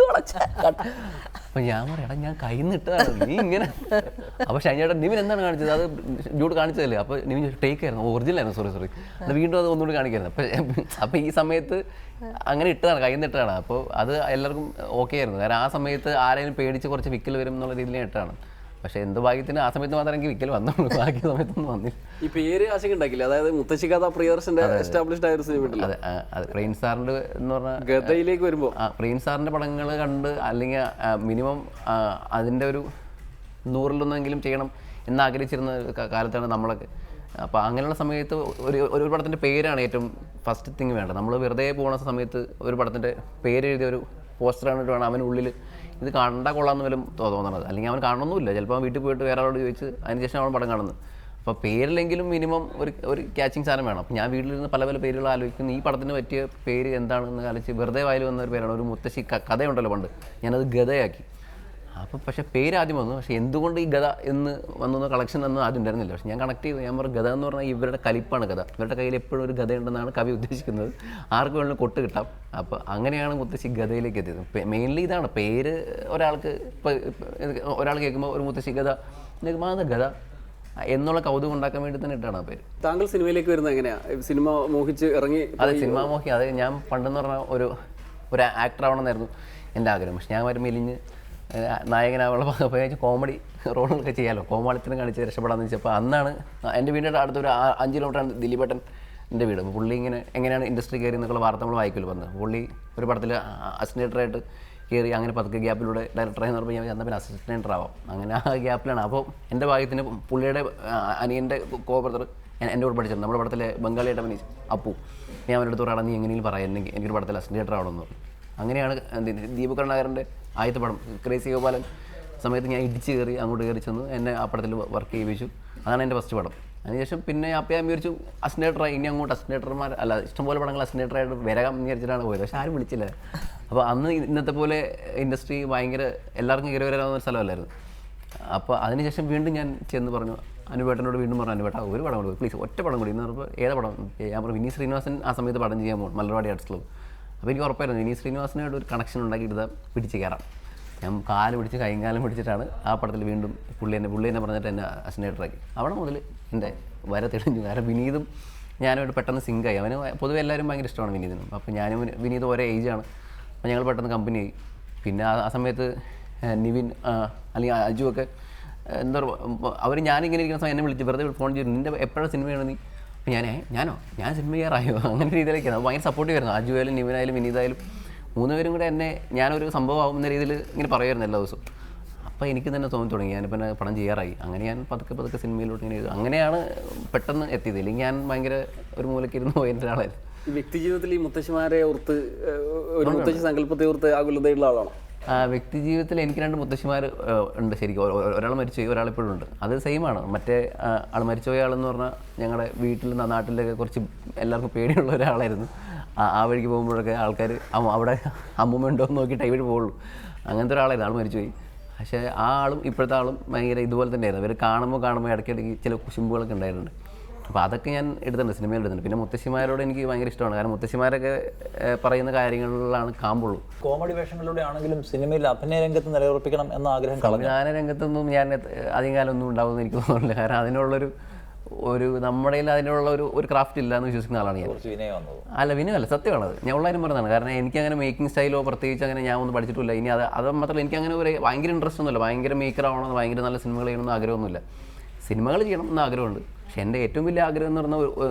അപ്പം ഞാൻ പറയാം ഞാൻ കയ്യിൽ നിന്ന് ഇട്ടതാണ് നീ ഇങ്ങനെ. അപ്പോൾ ഷൈനേട്ടൻ നിവിൻ എന്താണ് കാണിച്ചത്, അത് ജൂഡ് കാണിച്ചതല്ലേ. അപ്പോൾ നിവിൻ ടേക്ക് ആയിരുന്നു, ഒറിജിനലായിരുന്നു, സോറി അത് വീണ്ടും അത് ഒന്നുകൂടി കാണിക്കായിരുന്നു. അപ്പോൾ ഈ സമയത്ത് അങ്ങനെ ഇട്ടതാണ്, കയ്യിൽ നിന്ന് ഇട്ടതാണ്. അപ്പോൾ അത് എല്ലാവർക്കും ഓക്കെ ആയിരുന്നു. കാരണം ആ സമയത്ത് ആരെങ്കിലും പേടിച്ച് കുറച്ച് വിക്കൽ വരും എന്നുള്ള രീതിയിൽ ഞാൻ ഇട്ടതാണ്. പക്ഷേ എന്ത് ഭാഗ്യത്തിന് ആ സമയത്ത് മാത്രമേ എനിക്ക് വിക്കൽ വന്നുള്ളൂ, ബാക്കി സമയത്തൊന്നും വന്നില്ല. ഈ പേര് ആശങ്ക ഉണ്ടാക്കില്ല, അതായത് മുത്തശ്ശി കഥ പ്രിയദർശൻ്റെ എസ്റ്റാബ്ലിഷ്ഡ് ആയ ഒരു സിനിമ ഉണ്ടല്ലോ. അതെ പ്രീൻ സാറിൻ്റെ എന്ന് പറഞ്ഞാൽ ഗതയിലേക്ക് വരുമ്പോൾ പ്രീൻ സാറിൻ്റെ പടങ്ങൾ കണ്ട് അല്ലെങ്കിൽ മിനിമം അതിൻ്റെ ഒരു 100-1 ചെയ്യണം എന്നാഗ്രഹിച്ചിരുന്ന കാലത്താണ് നമ്മളൊക്കെ. അപ്പോൾ അങ്ങനെയുള്ള സമയത്ത് ഒരു പടത്തിൻ്റെ പേരാണ് ഏറ്റവും ഫസ്റ്റ് തിങ് വേണ്ടത്. നമ്മൾ വെറുതെ പോകുന്ന സമയത്ത് ഒരു പടത്തിൻ്റെ പേര് എഴുതിയ ഒരു പോസ്റ്ററാണ് വേണം അവനുള്ളിൽ ഇത് കണ്ടാൽ കൊള്ളാമെന്ന് വല്ലതും തോന്നണത്. അല്ലെങ്കിൽ അവൻ കാണണമെന്നില്ല, ചിലപ്പോൾ അവൻ വീട്ടിൽ പോയിട്ട് വേറെ ആളോട് ചോദിച്ച് അതിനുശേഷം അവൻ പടം കാണുന്നത്. അപ്പോൾ പേരിലെങ്കിലും മിനിമം ഒരു ക്യാച്ചിങ് സാധനം വേണം. അപ്പോൾ ഞാൻ വീട്ടിലിരുന്ന് പല പേരുകൾ ആലോചിക്കുന്നു, ഈ പടത്തിന് പറ്റിയ പേര് എന്താണെന്ന് ആലോചിച്ച് വെറുതെ വായിൽ വന്ന ഒരു പേരാണ് ഒരു മുത്തശ്ശി കഥയുണ്ടല്ലോ പണ്ട്, ഞാനത് ഗതയാക്കി. അപ്പോൾ പക്ഷേ പേര് ആദ്യം വന്നു. പക്ഷേ എന്തുകൊണ്ട് ഈ ഗത എന്ന് വന്നു കളക്ഷൻ ഒന്നും ആദ്യം ഉണ്ടായിരുന്നില്ല. പക്ഷേ ഞാൻ കണക്ട് ചെയ്തു. ഞാൻ പറഞ്ഞു ഗത എന്ന് പറഞ്ഞാൽ ഇവരുടെ കലിപ്പാണ് ഗത. ഇവരുടെ കയ്യിൽ എപ്പോഴും ഒരു ഗതയുണ്ടെന്നാണ് കവി ഉദ്ദേശിക്കുന്നത്. ആർക്ക് വേണമെങ്കിലും കൊട്ട് കിട്ടാം. അപ്പോൾ അങ്ങനെയാണ് മുത്തശ്ശി ഗതയിലേക്ക് എത്തിയത്. മെയിൻലി ഇതാണ് പേര്. ഒരാൾക്ക് ഇപ്പോൾ ഒരാൾ കേൾക്കുമ്പോൾ ഒരു മുത്തശ്ശി ഗത കേൾക്കുമ്പോൾ അത് ഗത എന്നുള്ള കൗതുകം ഉണ്ടാക്കാൻ വേണ്ടി തന്നെ ഇട്ടാണ് ആ പേര്. താങ്കൾ സിനിമയിലേക്ക് വരുന്നത് എങ്ങനെയാണ്? സിനിമ മോഹിച്ച് ഇറങ്ങി? അതെ, സിനിമ മോഹി. അത് ഞാൻ പണ്ടെന്ന് പറഞ്ഞാൽ ഒരു ആക്ടർ ആവണമെന്നായിരുന്നു എൻ്റെ ആഗ്രഹം. പക്ഷെ ഞാൻ വരും മെലിഞ്ഞ് നായകനാവുള്ള ഉപയോഗിച്ച് കോമഡി റോളൊക്കെ ചെയ്യാമല്ലോ, കോമാളിത്തരം കാണിച്ച് രക്ഷപ്പെടാമെന്ന് വെച്ചപ്പോൾ അന്നാണ് എൻ്റെ വീടിൻ്റെ അടുത്തൊരു 5 കിലോമീറ്ററാണ് ദിലീപേട്ടൻ്റെ വീട്. അപ്പോൾ പുള്ളി ഇങ്ങനെ എങ്ങനെയാണ് ഇൻഡസ്ട്രി കയറി എന്നൊക്കെയുള്ള വാർത്ത നമ്മൾ വായിക്കുമല്ലോ വന്നത്. പുള്ളി ഒരു പടത്തിൽ അസിസ്റ്റേറ്ററായിട്ട് കയറി അങ്ങനെ പതുക്കെ ഗ്യാപ്പിലൂടെ ഡയറക്ടറായി പറഞ്ഞപ്പോൾ ഞാൻ എന്നാൽ പിന്നെ അസിസ്റ്റൻ്റ് ആവാം. അങ്ങനെ ആ ഗ്യാപ്പിലാണ്. അപ്പോൾ എൻ്റെ ഭാഗ്യത്തിന് പുള്ളിയുടെ അനിയൻ്റെ ബ്രദർ എൻ്റെ കൂടെ പഠിച്ചിട്ടുണ്ട്. നമ്മുടെ പടത്തിലെ ബംഗാളിയായിട്ട് അഭിനയിച്ചു അപ്പു. ഞാൻ അവരുടെ അടുത്ത് പറയാം, നീ എങ്ങനെയും പറയാം എനിക്കൊരു പടത്തിൽ അസിസ്റ്റേറ്റർ ആവണമെന്ന് പറഞ്ഞു. അങ്ങനെയാണ് ദീപക് കരുണാകരൻ്റെ ആദ്യത്തെ പടം ക്രേസി ഗോപാലൻ സമയത്ത് ഞാൻ ഇടിച്ച് കയറി അങ്ങോട്ട് കയറി ചെന്ന് എന്നെ ആ പടത്തിൽ വർക്ക് ചെയ്യിപ്പിച്ചു. അതാണ് എൻ്റെ ഫസ്റ്റ് പടം. അതിനുശേഷം പിന്നെ അപ്പം ഞാൻ വിചാരിച്ചു അസിസ്റ്റേറ്ററായി, ഇനി അങ്ങോട്ട് അസിസ്റ്റേറ്റർമാർ അല്ല ഇഷ്ടംപോലെ പടങ്ങൾ അസിസ്റ്റേറ്ററായിട്ട് വരാം എന്ന് വിചാരിച്ചിട്ടാണ് പോയത്. പക്ഷേ ആരും വിളിച്ചില്ല. അപ്പോൾ അന്ന് ഇന്നത്തെ പോലെ ഇൻഡസ്ട്രി ഭയങ്കര എല്ലാവർക്കും കയറി വരാവുന്ന സ്ഥലമല്ലായിരുന്നു. അപ്പോൾ അതിനുശേഷം വീണ്ടും ഞാൻ ചെന്ന് പറഞ്ഞു അനുവേട്ടനോട് വീണ്ടും പറഞ്ഞു, അനുവേട്ട ഒരു പടം കൂടി പ്ലീസ്, ഒറ്റ പടം കൂടി എന്ന് പറഞ്ഞപ്പോൾ ഏതാ പടം? ഞാൻ പറഞ്ഞു വിനീത് ശ്രീനിവാസൻ ആ സമയത്ത് പടം ചെയ്യാൻ പോകും മലർവാടി ആർട്സ് ക്ലബ്ബ്. അപ്പോൾ എനിക്ക് ഉറപ്പായിരുന്നു വിനീത് ശ്രീനിവാസനായിട്ട് ഒരു കണക്ഷൻ ഉണ്ടാക്കിയിട്ട് പിടിച്ച് കയറാം. ഞാൻ കാല് പിടിച്ച് കൈകാലം പിടിച്ചിട്ടാണ് ആ പടത്തിൽ വീണ്ടും പുള്ളി എന്നെ പറഞ്ഞിട്ട് എന്നെ അസിസ്റ്റേറ്ററാക്കി. അവിടെ മുതൽ എൻ്റെ വര തെളിഞ്ഞു. കാരണം വിനീതും ഞാനുമായിട്ട് പെട്ടെന്ന് സിങ്കായി. അവന് പൊതുവെ എല്ലാവരും ഭയങ്കര ഇഷ്ടമാണ് വിനീതിനും. അപ്പോൾ ഞാനും വിനീത് ഒരേ ഏജാണ്. അപ്പോൾ ഞങ്ങൾ പെട്ടെന്ന് കമ്പനി ആയി. പിന്നെ ആ സമയത്ത് നിവിൻ അല്ലെങ്കിൽ അജു ഒക്കെ എന്താ പറയുക, അവർ ഞാനിങ്ങനെ ഇരിക്കുന്ന സമയം എന്നെ വിളിച്ച് വെറുതെ ഫോൺ ചെയ്തു, നിൻ്റെ എപ്പോഴാണ് സിനിമയാണ് നീ? അപ്പോൾ ഞാൻ സിനിമ ചെയ്യാറായോ അങ്ങനെ രീതിയിലേക്കാണ്. അത് ഭയങ്കര സപ്പോർട്ടീവ് ആയിരുന്നു. അജു ആയാലും നിവിനായാലും വിനീതായാലും 3 പേരും കൂടെ എന്നെ ഞാനൊരു സംഭവമാകുന്ന രീതിയിൽ ഇങ്ങനെ പറയുമായിരുന്നു എല്ലാ ദിവസവും. അപ്പോൾ എനിക്ക് തന്നെ തോന്നി തുടങ്ങി ഞാനിപ്പോൾ പടം ചെയ്യാറായി. അങ്ങനെ ഞാൻ പതുക്കെ സിനിമയിലോട്ട് ഇങ്ങനെ ചെയ്തു. അങ്ങനെയാണ് പെട്ടെന്ന് എത്തിയത്. ഇല്ലെങ്കിൽ ഞാൻ ഭയങ്കര ഒരു മൂലക്കിരുന്ന് പോയതിൻ്റെ ഒരാളായിരുന്നു. ഈ വ്യക്തി ജീവിതത്തിൽ ഈ മുത്തശ്ശിമാരെ ഓർത്ത് ഒരു മുത്തശ്ശി സങ്കല്പത്തെ ഓർത്ത് ആകുലതയുള്ള ആളാണോ? വ്യക്തി ജീവിതത്തിൽ എനിക്ക് 2 മുത്തശ്ശിമാർ ഉണ്ട് ശരിക്കും. ഒരാൾ മരിച്ചുപോയി, ഒരാളിപ്പോഴും ഉണ്ട്. അത് സെയിമാണ്. മറ്റേ ആൾ മരിച്ചുപോയ ആളെന്ന് പറഞ്ഞാൽ ഞങ്ങളുടെ വീട്ടിൽ നാട്ടിലൊക്കെ കുറച്ച് എല്ലാവർക്കും പേടിയുള്ള ഒരാളായിരുന്നു. ആ വഴിക്ക് പോകുമ്പോഴൊക്കെ ആൾക്കാർ അവിടെ അമ്മൂമ്മ ഉണ്ടോ എന്ന് നോക്കിയിട്ട് ഈ വഴി പോകുള്ളൂ. അങ്ങനത്തെ ഒരാളായിരുന്നു. ആൾ മരിച്ചുപോയി. പക്ഷേ ആ ആളും ഇപ്പോഴത്തെ ആളും ഭയങ്കര ഇതുപോലെ തന്നെയായിരുന്നു. ഇവർ കാണുമ്പോൾ ഇടയ്ക്കിടയ്ക്ക് ചില കുശുമ്പുകളൊക്കെ ഉണ്ടായിട്ടുണ്ട്. അപ്പോൾ അതൊക്കെ ഞാൻ എടുത്തിട്ടുണ്ട്, സിനിമയിൽ എടുത്തിട്ടുണ്ട്. പിന്നെ മുത്തശ്ശിമാരോട് എനിക്ക് ഭയങ്കര ഇഷ്ടമാണ്. കാരണം മുത്തശ്ശിമാരൊക്കെ പറയുന്ന കാര്യങ്ങളിലാണ് കാമ്പുള്ളൂ. കോമഡി വേഷങ്ങളിലൂടെ ആണെങ്കിലും സിനിമയിൽ അഭിനയ രംഗത്ത് നിലയുറപ്പിക്കണം എന്ന ആഗ്രഹം കളഞ്ഞു. അഭിനയ രംഗത്തൊന്നും ഞാൻ അധികം കാലം ഒന്നും ഉണ്ടാവുമെന്ന് എനിക്ക് തോന്നുന്നില്ല. കാരണം അതിനുള്ളൊരു നമ്മുടെ അതിനുള്ള ഒരു ക്രാഫ്റ്റ് ഇല്ല എന്ന് വിശ്വസിക്കുന്ന ആളാണ് ഞാൻ. അല്ല വിനയല്ല, സത്യമാണത്. ഞാൻ ഉള്ളതിനും പറഞ്ഞതാണ്. കാരണം എനിക്കങ്ങനെ മേക്കിംഗ് സ്റ്റൈലോ പ്രത്യേകിച്ച് അങ്ങനെ ഞാൻ ഒന്നും പഠിച്ചിട്ടില്ല. ഇനി അത് മാത്രമല്ല എനിക്കങ്ങനെ ഒരു ഭയങ്കര ഇൻട്രസ്റ്റ് ഒന്നുമില്ല. ഭയങ്കര മേക്കർ ആവണമെന്ന് ഭയങ്കര നല്ല സിനിമകൾ ചെയ്യണമെന്ന് ആഗ്രഹമൊന്നുമില്ല. സിനിമകൾ ചെയ്യണം എന്ന് ആഗ്രഹമുണ്ട്. പക്ഷെ എൻ്റെ ഏറ്റവും വലിയ ആഗ്രഹം എന്ന് പറഞ്ഞാൽ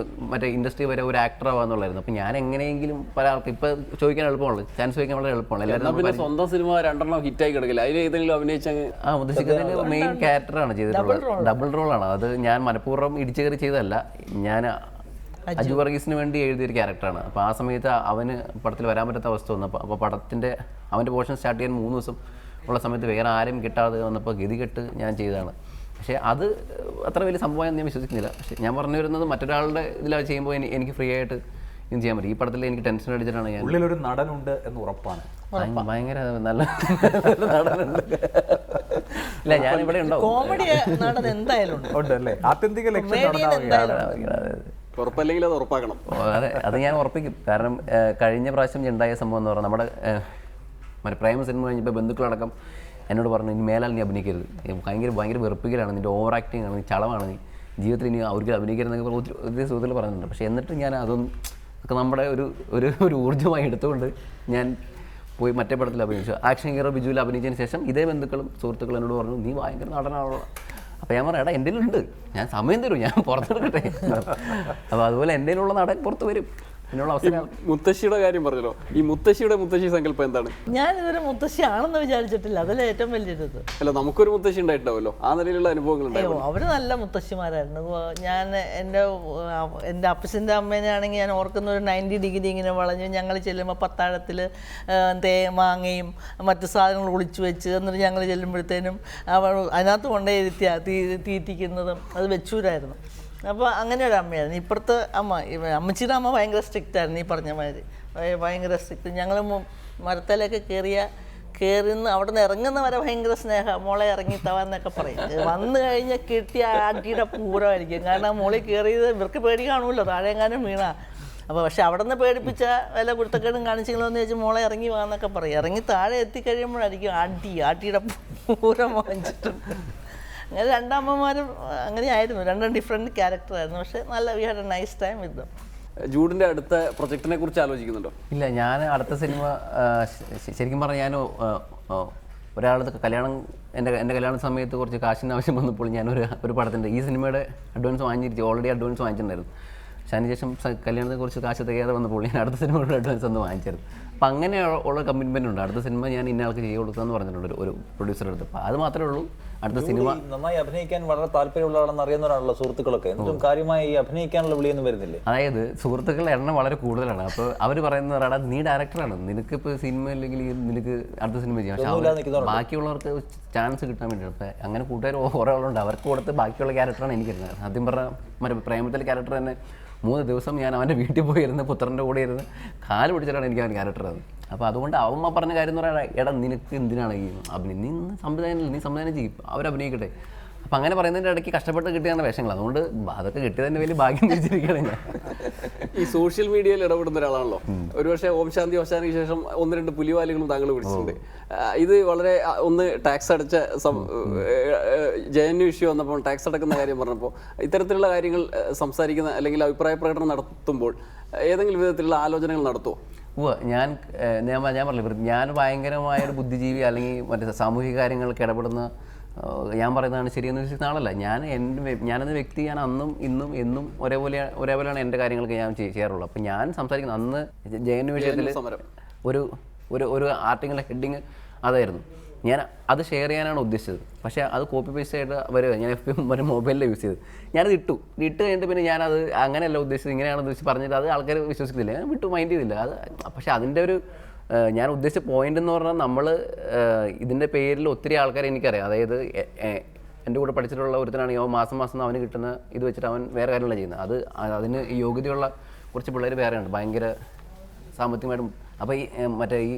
മറ്റേ ഇൻഡസ്ട്രി വരെ ഒരു ആക്ടർ ആവാന്നുള്ളായിരുന്നു. അപ്പോൾ ഞാൻ എങ്ങനെയെങ്കിലും പല ആൾക്ക് ഇപ്പോൾ ചോദിക്കാൻ എളുപ്പമുള്ളൂ, ചാൻസ് ചോദിക്കാൻ വളരെ എളുപ്പമാണ്. എല്ലാവരും സ്വന്തം സിനിമ 2 ഹിറ്റായി കിടക്കില്ല, അതിൽ ഏതെങ്കിലും അഭിനയിച്ചങ്ങ് മുത്തശ്ശിക്കതിൻ്റെ മെയിൻ ക്യാരക്ടറാണ് ചെയ്തിട്ടുള്ളത്. ഡബിൾ റോളാണ് അത്. ഞാൻ മനഃപൂർവ്വം ഇടിച്ചു കയറി ചെയ്തതല്ല. ഞാൻ അജു വർഗീസിന് വേണ്ടി എഴുതിയൊരു ക്യാരക്ടറാണ്. അപ്പോൾ ആ സമയത്ത് അവന് പടത്തിൽ വരാൻ പറ്റാത്ത അവസ്ഥ വന്നു. അപ്പോൾ പടത്തിൻ്റെ അവൻ്റെ പോർഷൻ സ്റ്റാർട്ട് ചെയ്യാൻ 3 ദിവസം ഉള്ള സമയത്ത് വേറെ ആരും കിട്ടാതെ വന്നപ്പോൾ ഗതികെട്ട് ഞാൻ ചെയ്തതാണ്. പക്ഷേ അത് അത്ര വലിയ സംഭവം ഞാൻ വിശ്വസിക്കുന്നില്ല. പക്ഷേ ഞാൻ പറഞ്ഞു വരുന്നത് മറ്റൊരാളുടെ ഇതിൽ ചെയ്യുമ്പോൾ എനിക്ക് ഫ്രീ ആയിട്ട് ഇത് ചെയ്യാൻ പറ്റും. ഈ പടത്തിൽ എനിക്ക് ടെൻഷൻ അടിച്ചിട്ടാണ് ഞാൻ. ഉള്ളിലൊരു നടനുണ്ട് എന്ന് ഉറപ്പാണ്. ഭയങ്കര നല്ല നടനുണ്ട്. ഇല്ല, ഞാൻ ഇവിടെ ഉണ്ടാവും. കോമഡി നടൻ എന്തായാലും ഉണ്ടല്ലേ? ആത്യന്തിക ലക്ഷ്യം ഉറപ്പല്ലെങ്കിൽ അത് ഉറപ്പാക്കണം. അതെ, അത് ഞാൻ ഉറപ്പിക്കും. കാരണം കഴിഞ്ഞ പ്രാവശ്യം ഉണ്ടായ സംഭവം എന്ന് പറഞ്ഞാൽ നമ്മുടെ മറ്റേ പ്രേമ സിനിമ കഴിഞ്ഞപ്പോൾ ബന്ധുക്കളടക്കം എന്നോട് പറഞ്ഞു ഇനി മേലാൽ നീ അഭിനയിക്കരുത്, ഭയങ്കര വെറുപ്പിക്കലാണ്, നിൻ്റെ ഓവർ ആക്ടിങ് ആണ്, നീ ചളവാണ്, നീ ജീവിതത്തിൽ ഇനി അവർക്ക് അഭിനയിക്കരുതെന്നൊക്കെ ഒത്തിരി സുഹൃത്തുക്കൾ പറഞ്ഞിട്ടുണ്ട്. പക്ഷേ എന്നിട്ട് ഞാൻ അതൊന്നും ഒക്കെ നമ്മുടെ ഒരു ഊർജ്ജമായി എടുത്തുകൊണ്ട് ഞാൻ പോയി മറ്റേ പടത്തിൽ അഭിനയിച്ചു. ആക്ഷൻ ഹീറോ ബിജുവിൽ അഭിനയിച്ചതിന് ശേഷം ഇതേ ബന്ധുക്കളും സുഹൃത്തുക്കളും എന്നോട് പറഞ്ഞു നീ ഭയങ്കര നടനാണല്ലോ. അപ്പോൾ ഞാൻ പറയാം, എടാ എൻ്റെ ഉണ്ട്, ഞാൻ സമയം തരും, ഞാൻ പുറത്തെടുക്കട്ടെ. അപ്പോൾ അതുപോലെ എൻ്റെ ഉള്ള നടൻ പുറത്ത് വരും. മുത്തശ്ശിയുടെ കാര്യം പറഞ്ഞല്ലോ, ഈ മുത്തശ്ശി സങ്കല്പം എന്താണ്? ഞാനിതൊരു മുത്തശ്ശിയാണെന്ന് വിചാരിച്ചിട്ടില്ല, അതല്ലേ ഏറ്റവും വലിയൊരു ഇത്. അല്ല, നമുക്കൊരു മുത്തശ്ശി ഉണ്ടായിട്ടുണ്ടാവല്ലോ, ആ നിലയിലുള്ള അനുഭവങ്ങൾ ഉണ്ടായോ? അവര് നല്ല മുത്തശ്ശിമാരായിരുന്നു. ഞാൻ എൻ്റെ അപ്പച്ചൻ്റെ അമ്മേനെ ആണെങ്കിൽ ഞാൻ ഓർക്കുന്ന ഒരു 90 ഡിഗ്രി ഇങ്ങനെ വളഞ്ഞ് ഞങ്ങൾ ചെല്ലുമ്പോൾ പത്താഴത്തിൽ മാങ്ങയും മറ്റു സാധനങ്ങൾ ഒളിച്ചു വെച്ച് എന്നിട്ട് ഞങ്ങൾ ചെല്ലുമ്പോഴത്തേനും അതിനകത്ത് കൊണ്ടേ തീറ്റിക്കുന്നതും അത് വെച്ചൂരായിരുന്നു. അപ്പോൾ അങ്ങനെ ഒരു അമ്മയായിരുന്നു. ഇപ്പുറത്തെ അമ്മച്ചിയുടെ അമ്മ ഭയങ്കര സ്ട്രിക്റ്റ് ആയിരുന്നു. ഈ പറഞ്ഞ മാതിരി ഭയങ്കര സ്ട്രിക്റ്റ്. ഞങ്ങൾ മരത്തിലൊക്കെ കയറിന്ന് അവിടെ നിന്ന് ഇറങ്ങുന്നവരെ ഭയങ്കര സ്നേഹം, മോളെ ഇറങ്ങിത്തവാന്നൊക്കെ പറയും. വന്നു കഴിഞ്ഞാൽ കിട്ടിയ ആട്ടിയുടെ പൂരമായിരിക്കും. കാരണം മോളിൽ കയറിയത് ഇവർക്ക് പേടി കാണുമല്ലോ, താഴെങ്ങാനും വീണാ. അപ്പോൾ പക്ഷെ അവിടെ നിന്ന് പേടിപ്പിച്ച വില കുരുത്തക്കേടും കാണിച്ചെങ്കിലോന്ന് ചോദിച്ചാൽ മോളെ ഇറങ്ങി വാന്നൊക്കെ പറയും. ഇറങ്ങി താഴെ എത്തിക്കഴിയുമ്പോഴായിരിക്കും ആട്ടിയുടെ പൂരം വാങ്ങിച്ചിട്ടുണ്ട്. അങ്ങനെ രണ്ടമ്മമാരും അങ്ങനെയായിരുന്നു, രണ്ടും ഡിഫറെൻറ്റ് ക്യാരക്ടറായിരുന്നു. പക്ഷേ നല്ല we had a nice time with them. ജൂഡിന്റെ അടുത്ത പ്രൊജക്ടിനെ കുറിച്ച് ആലോചിക്കുന്നുണ്ടോ? ഇല്ല, ഞാൻ അടുത്ത സിനിമ ശരിക്കും പറഞ്ഞാൽ ഞാൻ ഒരാളത് കല്യാണം എൻ്റെ കല്യാണ സമയത്ത് കുറച്ച് കാശിന് ആവശ്യം വന്നപ്പോൾ ഞാനൊരു പടത്തിൻ്റെ ഈ സിനിമയുടെ അഡ്വാൻസ് വാങ്ങിച്ചിട്ട് ഓൾറെഡി അഡ്വാൻസ് വാങ്ങിച്ചിട്ടുണ്ടായിരുന്നു. പക്ഷേ അതിനുശേഷം കല്യാണത്തെ കുറച്ച് കാശ് തികയാതെ വന്നപ്പോൾ ഞാൻ അടുത്ത സിനിമയുടെ അഡ്വാൻസ് ഒന്ന് വാങ്ങിച്ചായിരുന്നു. അപ്പം അങ്ങനെ ഉള്ള കമ്മിറ്റ്മെൻ്റ് ഉണ്ട്. അടുത്ത സിനിമ ഞാൻ ഇന്ന ആൾക്ക് ചെയ്ത് കൊടുക്കാമെന്ന് പറഞ്ഞിട്ടുണ്ട് ഒരു പ്രൊഡ്യൂസറുടെ അടുത്ത്. അപ്പോൾ അത് മാത്രമേ ഉള്ളൂ. അടുത്ത സിനിമ നന്നായി അഭിനയിക്കാൻ വളരെ താല്പര്യമുള്ള ആളെന്ന് അറിയുന്നവരാണല്ലോ സുഹൃത്തുക്കളൊക്കെ. എന്നിട്ടും കാര്യമായി ഈ അഭിനയിക്കാനുള്ള വിളിയൊന്നും വരുന്നില്ലേ? അതായത് സുഹൃത്തുക്കളുടെ എണ്ണം വളരെ കൂടുതലാണ്. അപ്പോൾ അവർ പറയുന്നവരാണ് നീ ഡയറക്ടറാണ്, നിനക്കിപ്പോൾ സിനിമ ഇല്ലെങ്കിൽ നിനക്ക് അടുത്ത സിനിമ ചെയ്യാം. പക്ഷേ ബാക്കിയുള്ളവർക്ക് ചാൻസ് കിട്ടാൻ വേണ്ടിയിട്ട് അപ്പം അങ്ങനെ കൂട്ടുകാർ കുറേ ആളുണ്ട്. അവർക്ക് കൊടുത്ത് ബാക്കിയുള്ള ക്യാരക്ടറാണ് എനിക്കറിയുന്നത്. ആദ്യം പറഞ്ഞ മറ്റേ പ്രേമത്തിലെ ക്യാരക്ടർ തന്നെ 3 ദിവസം ഞാൻ അവൻ്റെ വീട്ടിൽ പോയിരുന്ന് പുത്രൻ്റെ കൂടെ ഇരുന്ന് കാല് പിടിച്ചിട്ടാണ് എനിക്ക് അവൻ ക്യാരക്ടർ അത്. അപ്പോൾ അതുകൊണ്ട് അവന്മാ പറഞ്ഞ കാര്യം എന്ന് പറയാൻ, എടാ നിനക്ക് എന്തിനാണ് ഈ അഭിനയം, നീ സംവിധാനം ചെയ്യും, അവരഭിനയിക്കട്ടെ. അപ്പം അങ്ങനെ പറയുന്നതിൻ്റെ ഇടയ്ക്ക് കഷ്ടപ്പെട്ട് കിട്ടിയാണ് വേഷങ്ങൾ. അതുകൊണ്ട് അതൊക്കെ കിട്ടിയതിൻ്റെ വലിയ ഭാഗ്യം തിരിച്ചിരിക്കുകയാണ് ഞാൻ. ഈ സോഷ്യൽ മീഡിയയിൽ ഇടപെടുന്ന ഒരാളാണല്ലോ. ഒരുപക്ഷെ ഓം ശാന്തി ഓശാനയ്ക്ക് ശേഷം 1-2 പുലിവാലുകളും താങ്കൾ പിടിച്ചിട്ടുണ്ട്. ഇത് വളരെ ഒന്ന് ടാക്സ് അടച്ച ജയന്യു ഇഷ്യൂ വന്നപ്പോൾ ടാക്സ് അടക്കുന്ന കാര്യം പറഞ്ഞപ്പോൾ ഇത്തരത്തിലുള്ള കാര്യങ്ങൾ സംസാരിക്കുന്ന അല്ലെങ്കിൽ അഭിപ്രായ പ്രകടനം നടത്തുമ്പോൾ ഏതെങ്കിലും വിധത്തിലുള്ള ആലോചനകൾ നടത്തുമോ? ഞാൻ പറഞ്ഞില്ല, ഞാൻ ഭയങ്കരമായൊരു ബുദ്ധിജീവി അല്ലെങ്കിൽ മറ്റേ സാമൂഹിക കാര്യങ്ങൾക്ക് ഇടപെടുന്ന ഞാൻ പറയുന്നതാണ് ശരിയെന്ന് വിശ്വസിക്കുന്ന ആളല്ല. ഞാനെന്ന വ്യക്തി ഞാൻ അന്നും ഇന്നും എന്നും ഒരേപോലെയാണ് എൻ്റെ കാര്യങ്ങളൊക്കെ ഞാൻ ചെയ്യാറുള്ളൂ. അപ്പം ഞാൻ സംസാരിക്കുന്നത് അന്ന് ജയന്യ വിഷയത്തിൽ ഒരു ആർട്ടിക്കിളിൻ്റെ ഹെഡിങ് അതായിരുന്നു. ഞാൻ അത് ഷെയർ ചെയ്യാനാണ് ഉദ്ദേശിച്ചത്. പക്ഷേ അത് കോപ്പി പേസ്റ്റ് ആയിട്ട് വരിക, ഞാൻ FB മൊബൈലിൽ യൂസ് ചെയ്ത് ഞാനത് ഇട്ട് കഴിഞ്ഞിട്ട് പിന്നെ ഞാനത് അങ്ങനെയല്ല ഉദ്ദേശിച്ചത്, ഇങ്ങനെയാണ് ഉദ്ദേശിച്ച് പറഞ്ഞിട്ട് അത് ആൾക്കാർ വിശ്വസിക്കുന്നില്ല, ഞാൻ മൈൻഡ് ചെയ്തില്ല അത്. പക്ഷേ അതിൻ്റെ ഞാൻ ഉദ്ദേശിച്ച പോയിന്റ് എന്ന് പറഞ്ഞാൽ നമ്മൾ ഇതിൻ്റെ പേരിൽ ഒത്തിരി ആൾക്കാരെ എനിക്കറിയാം. അതായത് എൻ്റെ കൂടെ പഠിച്ചിട്ടുള്ള ഒരുത്തനാണ് മാസം അവന് കിട്ടുന്ന ഇത് വെച്ചിട്ട് അവൻ വേറെ കാര്യങ്ങളാണ് ചെയ്യുന്നത്. അതിന് യോഗ്യതയുള്ള കുറച്ച് പിള്ളേർ വേറെയുണ്ട്, ഭയങ്കര സാമ്പത്തികമായിട്ടും. അപ്പോൾ ഈ